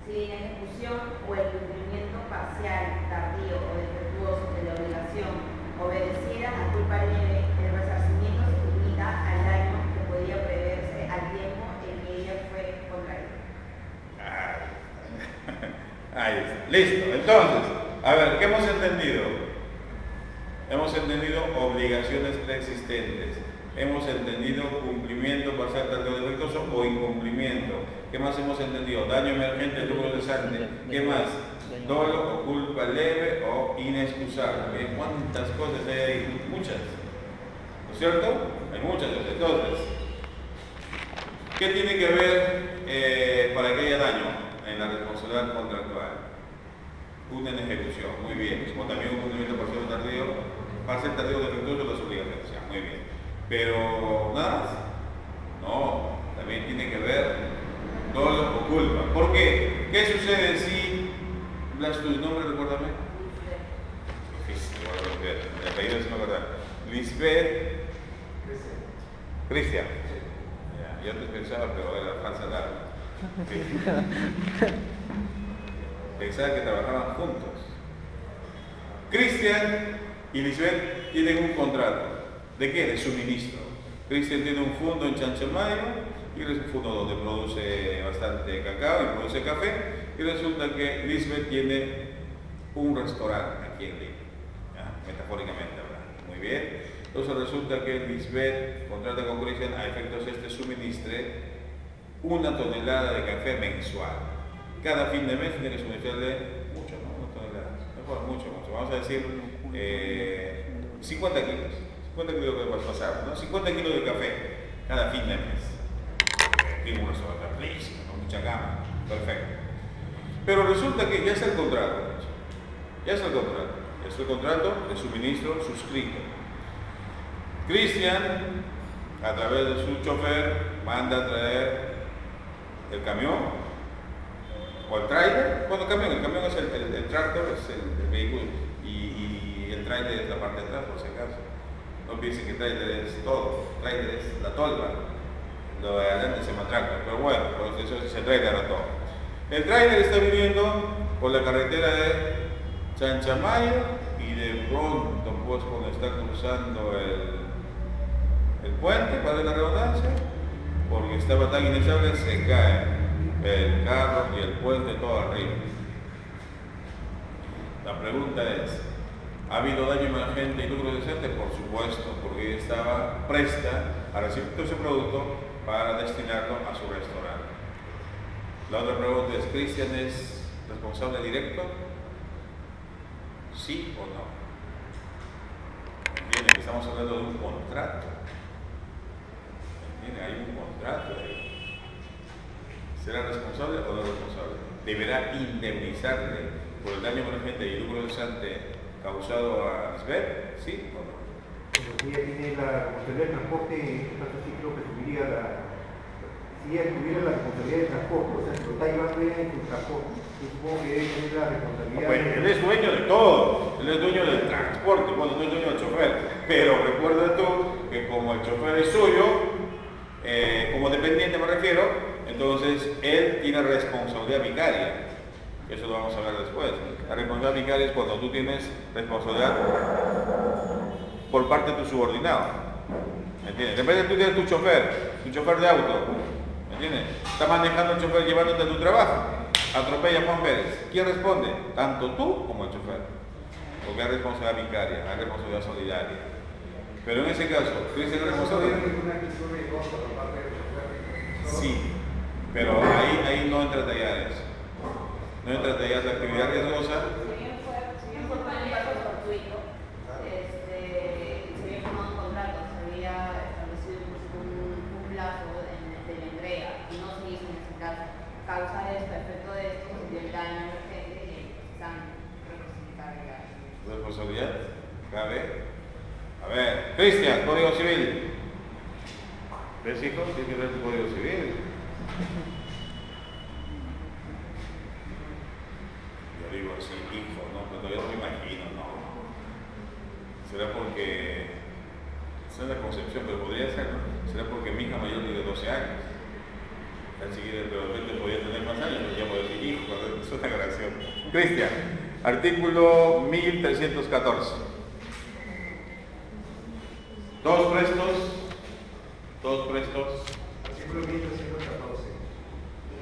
Si la inejecución o el cumplimiento parcial, tardío o defectuoso de la obligación obedecieran a culpa leve, el resarcimiento se limita al daño que podía preverse al tiempo en que ella fue contraída. Ahí está. Listo. Entonces, a ver, ¿qué hemos entendido? Hemos entendido obligaciones preexistentes. Hemos entendido cumplimiento parcial, tardío, defectuoso o incumplimiento. ¿Qué más hemos entendido? Daño emergente, lucro cesante. ¿Qué más? Dolo o culpa leve o inexcusable. ¿Cuántas cosas hay ahí? Muchas. ¿No es cierto? Hay muchas cosas. Entonces, ¿qué tiene que ver para que haya daño en la responsabilidad contractual? Una ejecución, muy bien. Como también un cumplimiento parcial tardío, parcial tardío defectuoso de las obligaciones, ya, muy bien. Pero nada más. No, también tiene que ver dolo o culpa. ¿Por qué? ¿Qué sucede si Blas, tu nombre, recuérdame? Lisbeth. El apellido se me acuerda. Lisbeth. Cristian. Ya, yo antes pensaba, pero era falsa larga. Pensaba que trabajaban juntos. Cristian y Lisbeth tienen un contrato. ¿De qué? De suministro. Cristian tiene un fondo en Chanchamayo y es un fondo donde produce bastante cacao y produce café. Y resulta que Lisbeth tiene un restaurante aquí en Lima, ¿ya? Metafóricamente hablando. Muy bien. Entonces resulta que Lisbeth contrata con Cristian a efectos suministre 1 tonelada de café mensual. Cada fin de mes tiene que suministrarle mucho, ¿no? 1 tonelada. Mejor, mucho. Vamos a decir 50 kilos. 50 kilos de pasar, ¿no? 50 kilos de café cada fin de mes. Tiene un restaurante amplísimo, con mucha gama. Perfecto. Pero resulta que ya está el contrato. Ya está el contrato. Ya está el contrato de suministro suscrito. Cristian, a través de su chofer, manda a traer el camión o el tráiler. Bueno, el camión es el tractor, es el vehículo, y el tráiler es la parte de atrás, por si acaso. No piensen que tráiler es todo, tráiler es la tolva. Lo de adelante se llama tractor, pero bueno, pues eso es el tráiler a todo. El tráiler está viniendo por la carretera de Chanchamayo y de pronto, pues cuando está cruzando el puente, para la redundancia, porque estaba tan inestable, se cae el carro y el puente todo arriba. La pregunta es, ¿ha habido daño emergente y lucro decente? Por supuesto, porque ella estaba presta a recibir todo ese producto para destinarlo a su restaurante. La otra pregunta es, ¿Cristian es ¿Responsable directo? ¿Sí o no? ¿Entienden? Estamos hablando de un contrato. ¿Entienden? Hay un contrato ahí. ¿Será responsable o no responsable? ¿Deberá indemnizarle por el daño permanente y lucro cesante causado a Lisbeth? ¿Sí o no? Pero si ella tiene la responsabilidad del transporte, en este caso sí creo que tuviera si ella tuviera la responsabilidad del transporte, o sea, si lo está llevando ella en su transporte, yo supongo que debe tener la responsabilidad. Bueno, él es dueño de todo, él es dueño del transporte, bueno, no es dueño del chofer, pero recuerda tú que como el chofer es suyo, como dependiente me refiero, entonces él tiene responsabilidad vicaria. Eso lo vamos a ver después. La responsabilidad vicaria es cuando tú tienes responsabilidad por parte de tu subordinado. ¿Me entiendes? De repente tú tienes tu chofer de auto. ¿Me entiendes? Está manejando el chofer llevándote a tu trabajo. Atropella a Juan Pérez. ¿Quién responde? Tanto tú como el chofer. Porque hay responsabilidad vicaria, hay responsabilidad solidaria. Pero en ese caso, ¿tú dices responsabilidad? Sí, pero ahí no entra a tallar eso. No entra a tallar la actividad riesgosa. Si bien fue un caso fortuito, se había firmado un contrato, se había establecido un plazo de la entrega y no se hizo en ese caso. Causa esto, efecto de esto, se dio el daño emergente y están responsabilidad. Responsabilidad cabe. A ver, Cristian, Código Civil. ¿Ves, hijo? Tienes que ver tu Código Civil. Yo digo así, hijo, no, pero yo no me imagino, no. Será porque, esa es la concepción, pero podría ser, ¿no? Será porque mi hija mayor tiene 12 años. Al siguiente probablemente podría tener más años, pero ya puedo decir hijo, es una grabación. Cristian, artículo 1314. Dos prestos. Artículo 1314.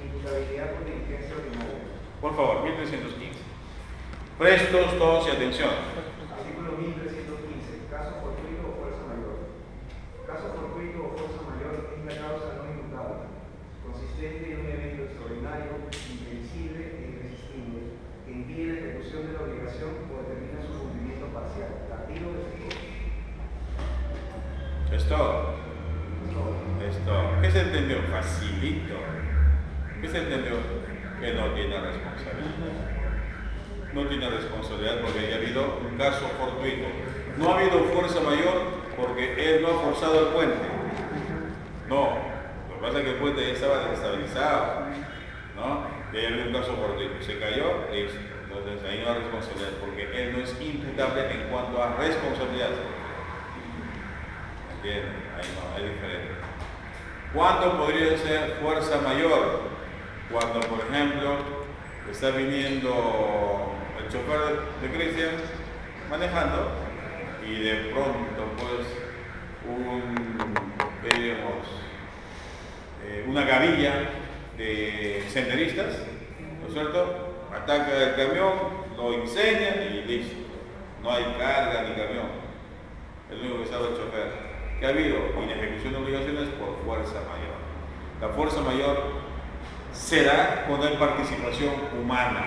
Imputabilidad por diligencia ordinaria. Por favor, 1315. Prestos, todos y atención. Artículo 1315. Caso fortuito o fuerza mayor. Caso fortuito o fuerza mayor es la causa no imputable, consistente en un evento extraordinario, impredecible e irresistible, que impide la ejecución de la obligación o determina su cumplimiento parcial. Tardío de Es todo. Es todo. ¿Qué se entendió? Facilito. ¿Qué se entendió? Que no tiene responsabilidad. No tiene responsabilidad porque haya habido un caso fortuito. No ha habido fuerza mayor porque él no ha forzado el puente. No. Lo que pasa es que el puente ya estaba desestabilizado. ¿No? Y hay un caso fortuito. Se cayó, listo. Entonces ahí no hay responsabilidad porque él no es imputable en cuanto a responsabilidad. ¿Entienden? Ahí no, es diferente. ¿Cuándo podría ser fuerza mayor? Cuando, por ejemplo, está viniendo el chofer de Cristian manejando y de pronto, pues, una gavilla de senderistas, ¿no es cierto? Ataca el camión, lo incendia y listo. No hay carga ni camión. El único que sabe el chofer. ¿Qué ha habido? Inejecución de obligaciones por fuerza mayor. La fuerza mayor se da cuando hay participación humana.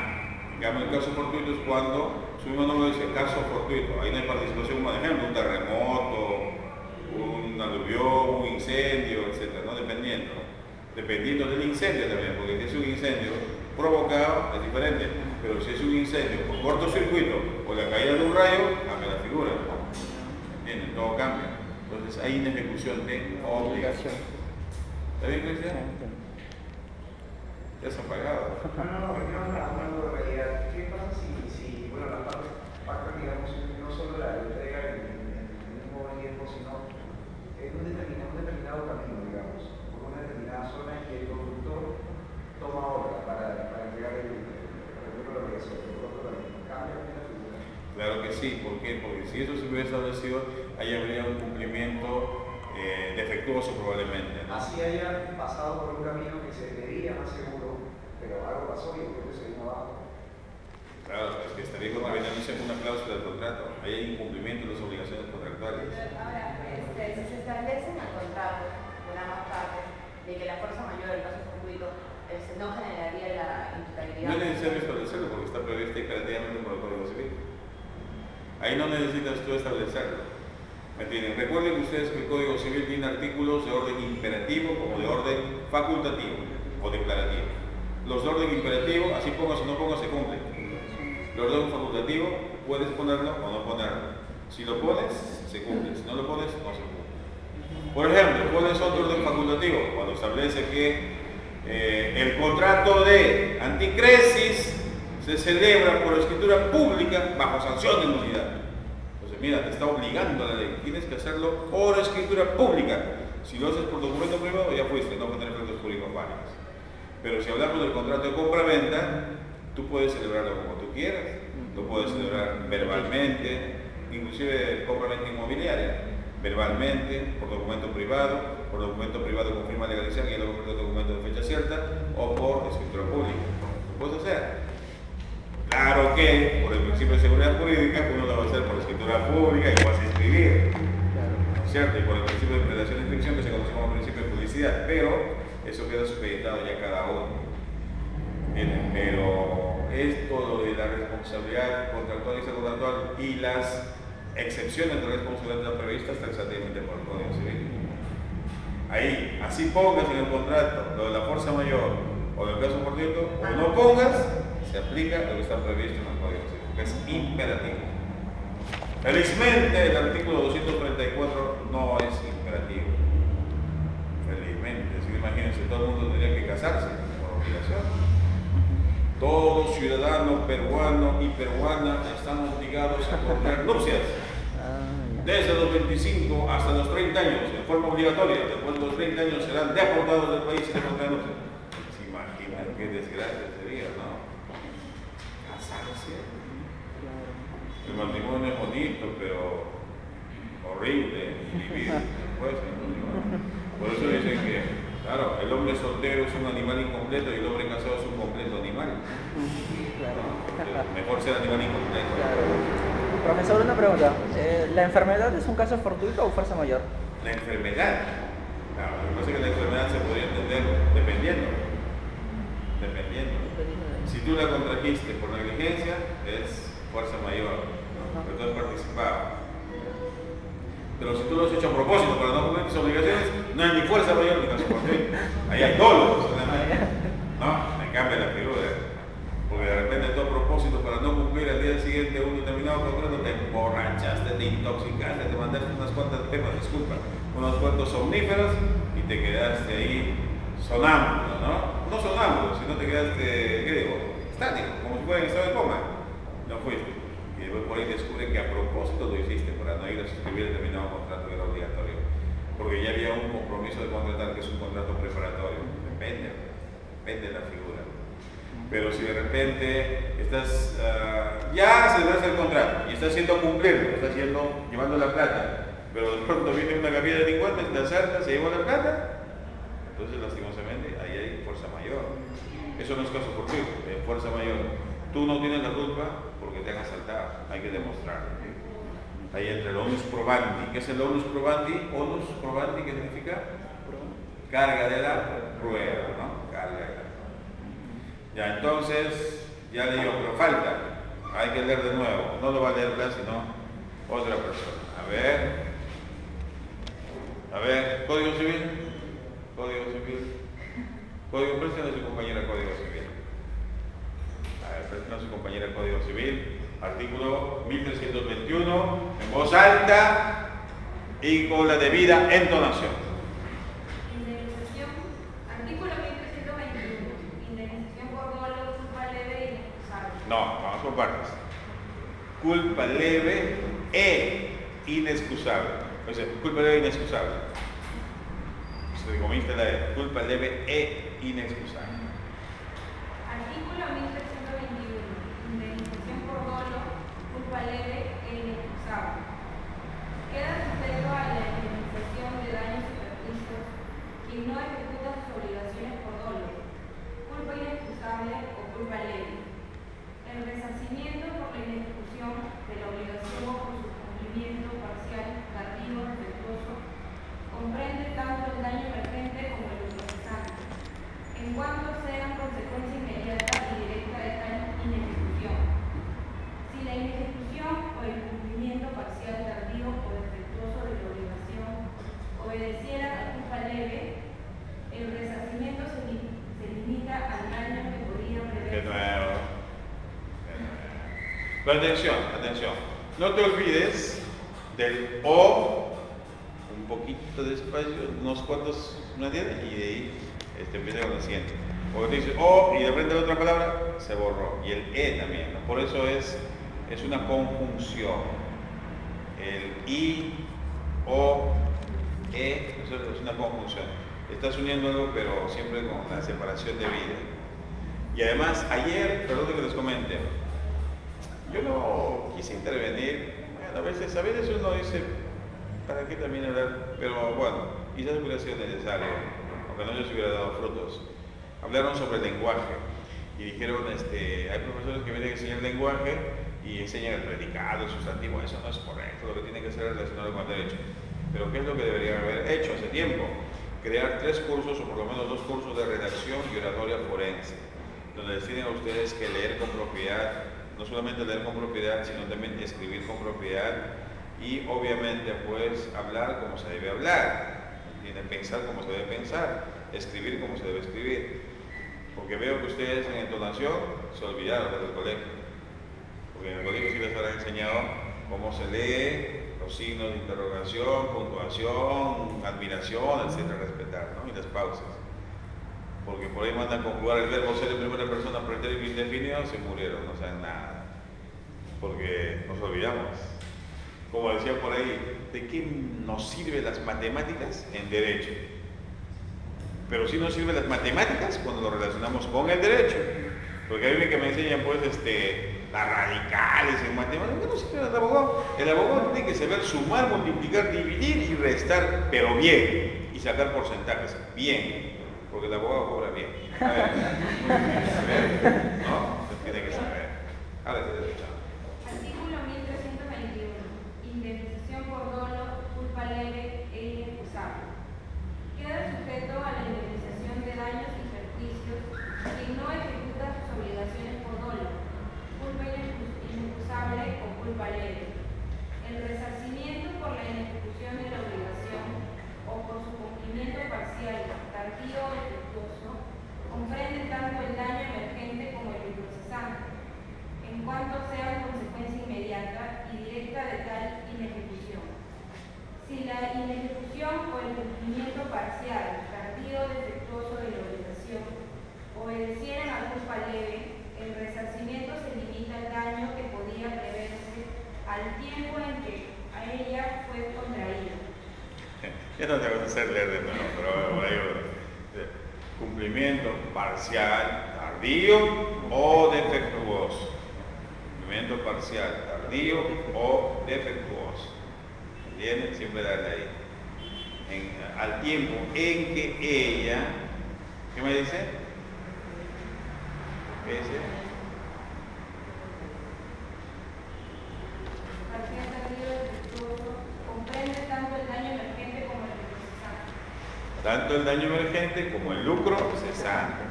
En cambio, el caso fortuito es cuando, su mismo nombre dice caso fortuito, ahí no hay participación humana, ejemplo, un terremoto, un aluvión, un incendio, etc. ¿no? Dependiendo del incendio también, porque si es un incendio provocado es diferente, pero si es un incendio por cortocircuito o la caída de un rayo, cambia la figura. ¿Entienden? Todo cambia. Entonces hay una ejecución de obligación. ¿Está bien, Cristian? Ya se ha pagado. No, porque no estamos hablando de realidad. ¿Qué pasa si bueno, las partes pactan, digamos, no solo la entrega en el mismo tiempo, sino en un determinado camino, digamos, por una determinada zona en que el conductor toma otra para entregar la obligación, por otro también cambia la figura? Claro que sí, ¿por qué? Porque si eso se hubiera establecido, ahí habría un cumplimiento defectuoso probablemente, ¿no? Así haya pasado por un camino que se veía más seguro, pero algo pasó y entonces se vino abajo. Claro, es que estaría contraviniéndose con una cláusula del contrato. Ahí hay incumplimiento de las obligaciones contractuales. Ahora, si se establece en el contrato de ambas partes de que la fuerza mayor, el caso fortuito, no generaría la imputabilidad. No es necesario establecer Ahí no necesitas tú establecerlo. ¿Me entienden? Recuerden ustedes que el Código Civil tiene artículos de orden imperativo como de orden facultativo o declarativo. Los de orden imperativo, así pongas o no pongas, se cumplen. Los de orden facultativo, puedes ponerlo o no ponerlo. Si lo pones, se cumple. Si no lo pones, no se cumple. Por ejemplo, ¿cuál es otro orden facultativo? Cuando establece que el contrato de anticresis se celebra por escritura pública bajo sanción de nulidad. Entonces, mira, te está obligando a la ley. Tienes que hacerlo por escritura pública. Si lo haces por documento privado, ya fuiste, no va a tener efectos jurídicos válidos. Pero si hablamos del contrato de compra-venta, tú puedes celebrarlo como tú quieras. Lo puedes celebrar verbalmente, inclusive compra-venta inmobiliaria. Verbalmente, por documento privado con firma legalizada y luego por documento de fecha cierta, o por escritura pública. Lo puedes hacer. Claro que, por el principio de seguridad jurídica, uno lo va a hacer por escritura pública y lo vas a inscribir, ¿no es cierto? Y por el principio de predación de inscripción, que se conoce como principio de publicidad, pero eso queda supeditado ya a cada uno. ¿Entienden? Pero esto de la responsabilidad contractual y extracontractual y las excepciones de responsabilidad previstas taxativamente por el Código Civil. Ahí, así pongas en el contrato lo de la fuerza mayor o del caso fortuito, o no pongas, se aplica lo que está previsto en el Código Civil, que es imperativo. Felizmente el artículo 234 no es imperativo. Felizmente, así que imagínense, todo el mundo tendría que casarse por obligación. Todo ciudadano peruano y peruana están obligados a contraer nupcias. Desde los 25 hasta los 30 años, de forma obligatoria. Después de los 30 años serán deportados del país y de contraer nupcias. ¿Se imaginan qué desgracia sería, no? Casarse. El matrimonio es bonito, pero horrible vivir después. Por eso dicen que, claro, el hombre soltero es un animal incompleto y el hombre casado es un completo animal. Mejor ser animal incompleto. Profesor, una pregunta. ¿La enfermedad es un caso fortuito o fuerza mayor? La enfermedad. Claro, lo que pasa es que la enfermedad se podría entender dependiendo. Si tú la contrajiste por negligencia, es fuerza mayor. Pero tú has participado. Pero si tú lo has hecho a propósito para no cumplir tus obligaciones, no hay ni fuerza mayor ni caso fortuito. Ahí hay dolo, solamente. No, me cambia la figura. Porque de repente tú a propósito para no cumplir al día siguiente un determinado contrato, te emborrachaste, te intoxicaste, te mandaste unas cuantas temas, disculpa, unos cuantos somníferos y te quedaste ahí sonámbulo, ¿no? No sonámbulo, sino te quedaste, ¿qué digo? Estático, como si fuera en estado de coma. No fuiste. Y después por ahí descubre que a propósito lo hiciste para no ir a suscribir determinado contrato que era obligatorio. Porque ya había un compromiso de contratar que es un contrato preparatorio. Depende de la figura. Pero si de repente estás, ya celebras el contrato y estás haciendo cumplirlo, estás llevando la plata, pero de pronto viene una gavilla de delincuentes, te asalta, se lleva la plata, entonces lastimosamente ahí hay fuerza mayor. Eso no es caso fortuito, es fuerza mayor. Tú no tienes la culpa porque te han asaltado, hay que demostrarlo. Ahí entra el onus probandi. ¿Qué es el onus probandi? Onus probandi, ¿qué significa? Carga de la prueba, ¿no? Carga de la prueba. Ya, entonces, ya le digo, pero falta. Hay que leer de nuevo. No lo va a leer Blas, sino otra persona. A ver, Código Civil. Préstale a su compañera Código Civil. A ver, préstale a su compañera Código Civil. Artículo 1321, en voz alta y con la debida entonación. Indemnización. Artículo 1321. Indemnización por dolo, culpa leve e inexcusable. No, vamos por partes. Culpa leve e inexcusable. O sea, culpa leve e inexcusable. Se comiste la E. Culpa leve e inexcusable. Artículo 1321. Indemnización por dolo, culpa leve e inexcusable. Queda sujeto a la indemnización de daños y perjuicios quien no ejecuta sus obligaciones por dolo, culpa inexcusable o culpa leve. El resarcimiento por la inejecución de la obligación o por su cumplimiento parcial, tardío, defectuoso, comprende tanto el daño emergente como el procesante, en cuanto sean consecuencia inmediata y directa de tal inejecución. Si la inejecución o el cumplimiento De nuevo. Pero atención, atención. No te olvides del o, un poquito despacio, unos cuantos, ¿me entiendes? Y de ahí empieza con la siguiente. Porque dice o y de frente a otra palabra se borró. Y el e también, ¿no? Por eso es una conjunción. El i, o, e, eso es una conjunción. Estás uniendo algo, pero siempre con la separación de vida. Y además, ayer, perdón que les comente, yo no quise intervenir. Bueno, a veces uno dice, ¿para qué también hablar? Pero bueno, quizás hubiera sido necesario, aunque no les hubiera dado frutos. Hablaron sobre el lenguaje y dijeron, hay profesores que vienen a enseñar el lenguaje y enseñan el predicado, el sustantivo. Eso no es correcto, lo que tiene que ser es relacionado con el derecho. Pero ¿qué es lo que deberían haber hecho hace tiempo? Crear 3 cursos o por lo menos 2 cursos de redacción y oratoria forense, donde les tienen a ustedes que leer con propiedad, no solamente leer con propiedad, sino también escribir con propiedad y obviamente pues hablar como se debe hablar, pensar como se debe pensar, escribir como se debe escribir. Porque veo que ustedes en entonación se olvidaron del colegio, porque en el colegio sí les habrán enseñado cómo se lee, los signos de interrogación, puntuación, admiración, etcétera, respetar, ¿no? Y las pausas. Porque por ahí mandan conjugar el verbo ser en primera persona, pretérito indefinido, se murieron, no saben nada. Porque nos olvidamos. Como decía por ahí, ¿de qué nos sirven las matemáticas en derecho? Pero sí nos sirven las matemáticas cuando lo relacionamos con el derecho. Porque hay que me enseñan pues las radicales en matemáticas. No sirve el abogado. El abogado tiene que saber sumar, multiplicar, dividir y restar, pero bien. Y sacar porcentajes, bien. Porque el abogado cobra bien. A ver, ¿no? Tiene que saber. Ahora te derecho. Artículo 1321. Indemnización por dolo, culpa leve e inexcusable. Queda sujeto a la indemnización de daños y perjuicios quien no ejecuta sus obligaciones por dolo, culpa inexcusable o culpa leve. El resarcimiento por la inejecución de la obligación o por su cumplimiento parcial, tardío o defectuoso, comprende tanto el daño emergente como el improcesante, en cuanto sea consecuencia inmediata y directa de tal inejecución. Si la inejecución o el cumplimiento parcial, tardío o defectuoso de la obligación obedecieran a culpa leve, el resarcimiento se limita al daño que podía preverse al tiempo en que a ella fue contraída. Ya no te vas a hacer leer de nuevo, pero por ahí cumplimiento parcial, tardío o defectuoso. Cumplimiento parcial, tardío o defectuoso. ¿Entiendes? Siempre darle ahí. Al tiempo en que ella, ¿qué me dice? ¿Qué dice? Parcial, tardío o defectuoso comprende tanto el daño emergente como el lucro cesante. Tanto el daño emergente como el lucro cesante.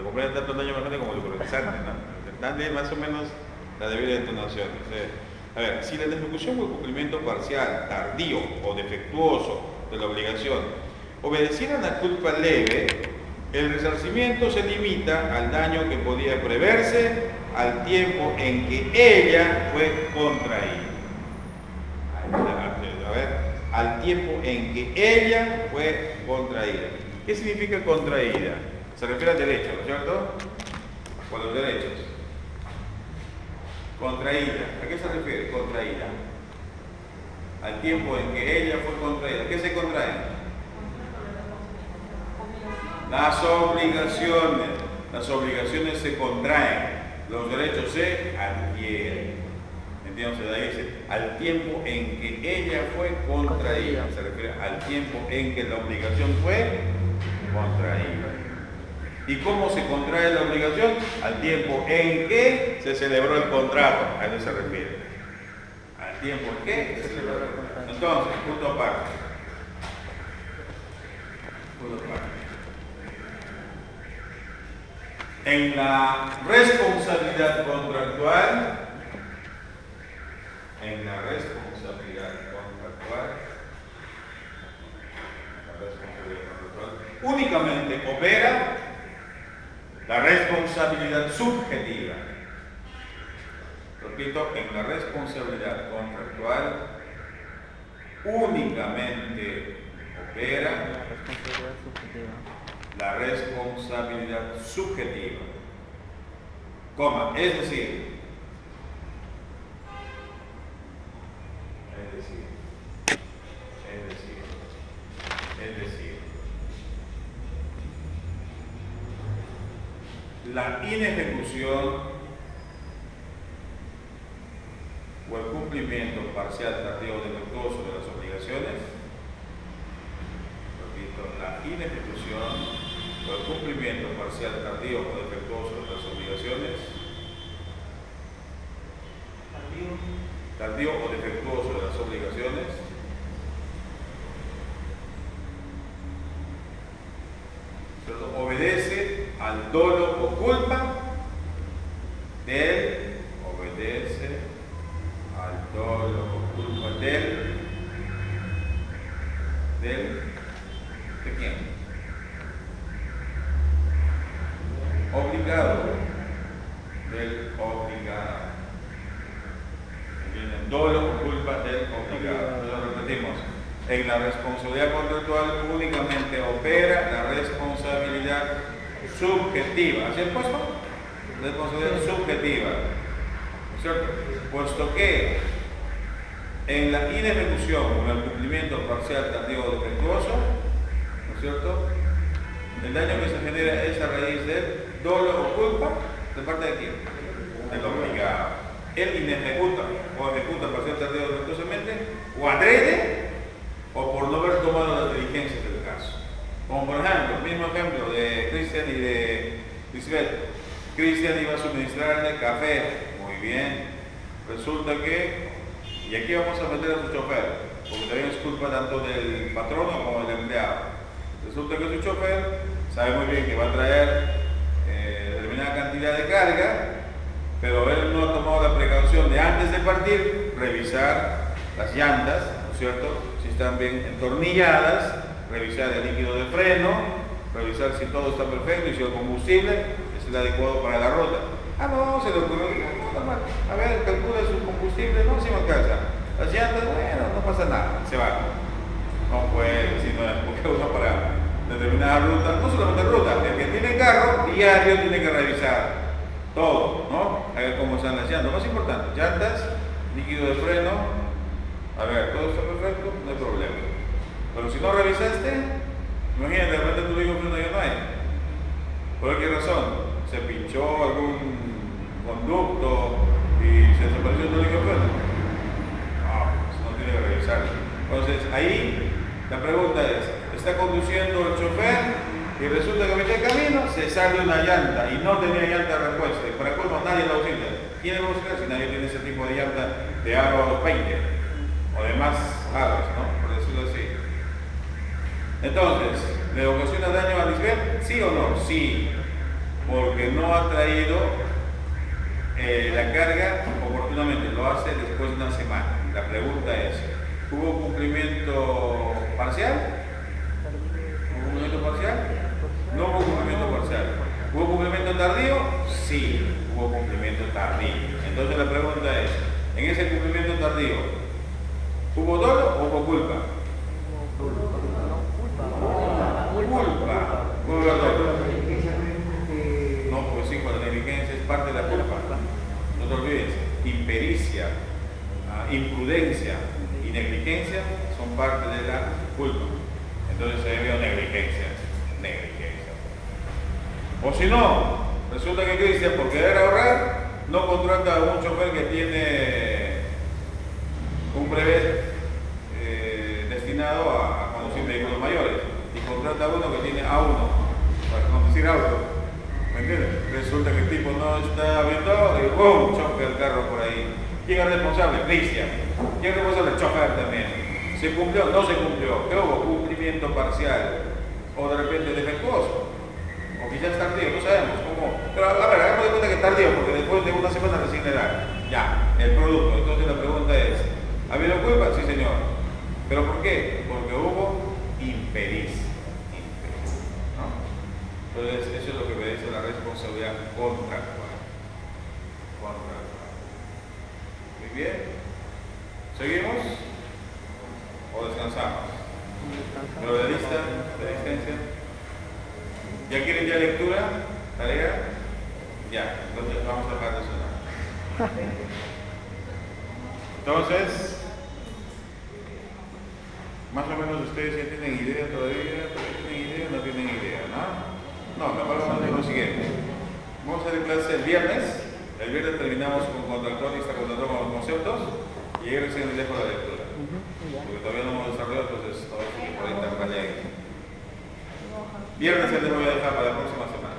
Comprende tanto el daño emergente como el lucro cesante, ¿no? Dale más o menos la debida entonación. A ver, si la ejecución o el cumplimiento parcial, tardío o defectuoso de la obligación obedecieran a culpa leve, el resarcimiento se limita al daño que podía preverse al tiempo en que ella fue contraída. A ver, al tiempo en que ella fue contraída. ¿Qué significa contraída? Se refiere al derecho, ¿no es cierto? Con los derechos. Contraída. ¿A qué se refiere? Contraída. Al tiempo en que ella fue contraída. ¿Qué se contrae? Las obligaciones. Las obligaciones se contraen. Los derechos se adquieren. Entonces ahí dice, al tiempo en que ella fue contraída. Se refiere al tiempo en que la obligación fue contraída. ¿Y cómo se contrae la obligación? Al tiempo en que se celebró el contrato. A eso se refiere. Al tiempo en que se celebró el contrato. Entonces, punto aparte. Punto aparte. En la responsabilidad contractual, únicamente opera La responsabilidad subjetiva. Repito, en la responsabilidad contractual únicamente opera la responsabilidad subjetiva, coma, es decir, la inejecución o el cumplimiento parcial, tardío o defectuoso de las obligaciones, repito, la inejecución o el cumplimiento parcial, tardío o defectuoso de las obligaciones, tardío o defectuoso de las obligaciones, obedece al dolo o culpa del, obedece al dolo o culpa del, ¿de quién? Obligado, del obligado. ¿Entienden? Dolo o culpa del obligado. Lo repetimos. En la responsabilidad contractual únicamente opera la responsabilidad subjetiva. ¿Así es puesto? Responsabilidad subjetiva. ¿No es cierto? Puesto que en la inejecución o en el cumplimiento parcial, tardío o defectuoso, ¿no es cierto? El daño que se genera es a raíz del dolo o culpa de parte de quién? Del obligado. Él inejecuta o ejecuta parcial, tardío o defectuosamente, o adrede, o por no haber tomado las diligencias del caso. Como por ejemplo, el mismo ejemplo de Cristian y de Lisbeth. Cristian iba a suministrarle café, muy bien. Resulta que, y aquí vamos a meter a su chofer, porque también es culpa tanto del patrono como del empleado. Resulta que su chofer sabe muy bien que va a traer determinada cantidad de carga, pero él no ha tomado la precaución de antes de partir revisar las llantas, ¿no es cierto? Si están bien entornilladas, revisar el líquido de freno, revisar si todo está perfecto y si el combustible es el adecuado para la ruta. Ah, no, se le ocurrió, a ver, calcula su combustible, no, si me alcanza. Las llantas, bueno, no pasa nada, se va. No puede, si no es porque uno para determinada ruta, no solamente ruta, el que tiene carro diario tiene que revisar todo, ¿no? A ver cómo están las llantas. Lo más importante, llantas, líquido de freno, a ver, todo está perfecto, no hay problema. Pero si no revisaste, imagínate, de repente tu líquido de freno ya no hay. ¿Por qué razón? Se pinchó algún conducto y se desapareció tu líquido de freno. No, pues no tiene que revisarlo. Entonces, ahí la pregunta es, está conduciendo el chofer y resulta que a mitad de camino se sale una llanta y no tenía llanta de repuesto y para colmo nadie la auxilia. ¿Quién va a auxiliar si nadie tiene ese tipo de llanta de aro 20 o de más aros, ¿no? Por decirlo así. Entonces, ¿le ocasiona daño a Lisbeth? ¿Sí o no? Sí, porque no ha traído la carga oportunamente, lo hace después de una semana. La pregunta es, ¿hubo cumplimiento parcial? ¿Hubo cumplimiento parcial? No hubo cumplimiento parcial. ¿Hubo cumplimiento tardío? Sí, hubo cumplimiento tardío. Entonces la pregunta es, en ese cumplimiento tardío, ¿hubo dolo o hubo culpa? Culpa. ¿Hubo dolo? No, pues sí, cuando la negligencia es parte de la culpa. No te olvides, impericia, imprudencia y negligencia son parte de la culpa. Entonces se debe a negligencia. O si no, resulta que Cristian, por querer ahorrar, no contrata a un chofer que tiene un brevet destinado a conducir vehículos mayores y contrata a uno que tiene A1 para conducir auto. ¿Me entiendes? Resulta que el tipo no está viendo y ¡pum! Choca el carro por ahí. ¿Quién es responsable? Cristian. ¿Quién es responsable? El chofer también. ¿Se cumplió? No se cumplió. ¿Qué hubo? Cumplimiento parcial. O de repente defectuoso. O quizás tardío, no sabemos cómo. Pero a ver, hagamos de cuenta que es tardío, porque después de una semana recién le dan. Ya, el producto. Entonces la pregunta es, ¿ha habido culpa? Sí, señor. ¿Pero por qué? Porque hubo impericia. ¿No? Entonces, eso es lo que obedece la responsabilidad contractual. Muy bien. ¿Seguimos? ¿O descansamos? ¿Me lo de lista de existencia? ¿Ya quieren ya lectura? ¿Tarea? Ya, entonces vamos a dejar de sonar. Entonces, más o menos ustedes ya tienen idea todavía, ¿tienen idea o no tienen idea? No, mejor vamos a hacer lo siguiente. Vamos a hacer clase el viernes terminamos con contractor y extracontractor con los conceptos y ahí recién les dejo la lectura. Porque todavía no hemos desarrollado, entonces todo eso que por ahí está. Viernes ya les voy a dejar para la próxima semana.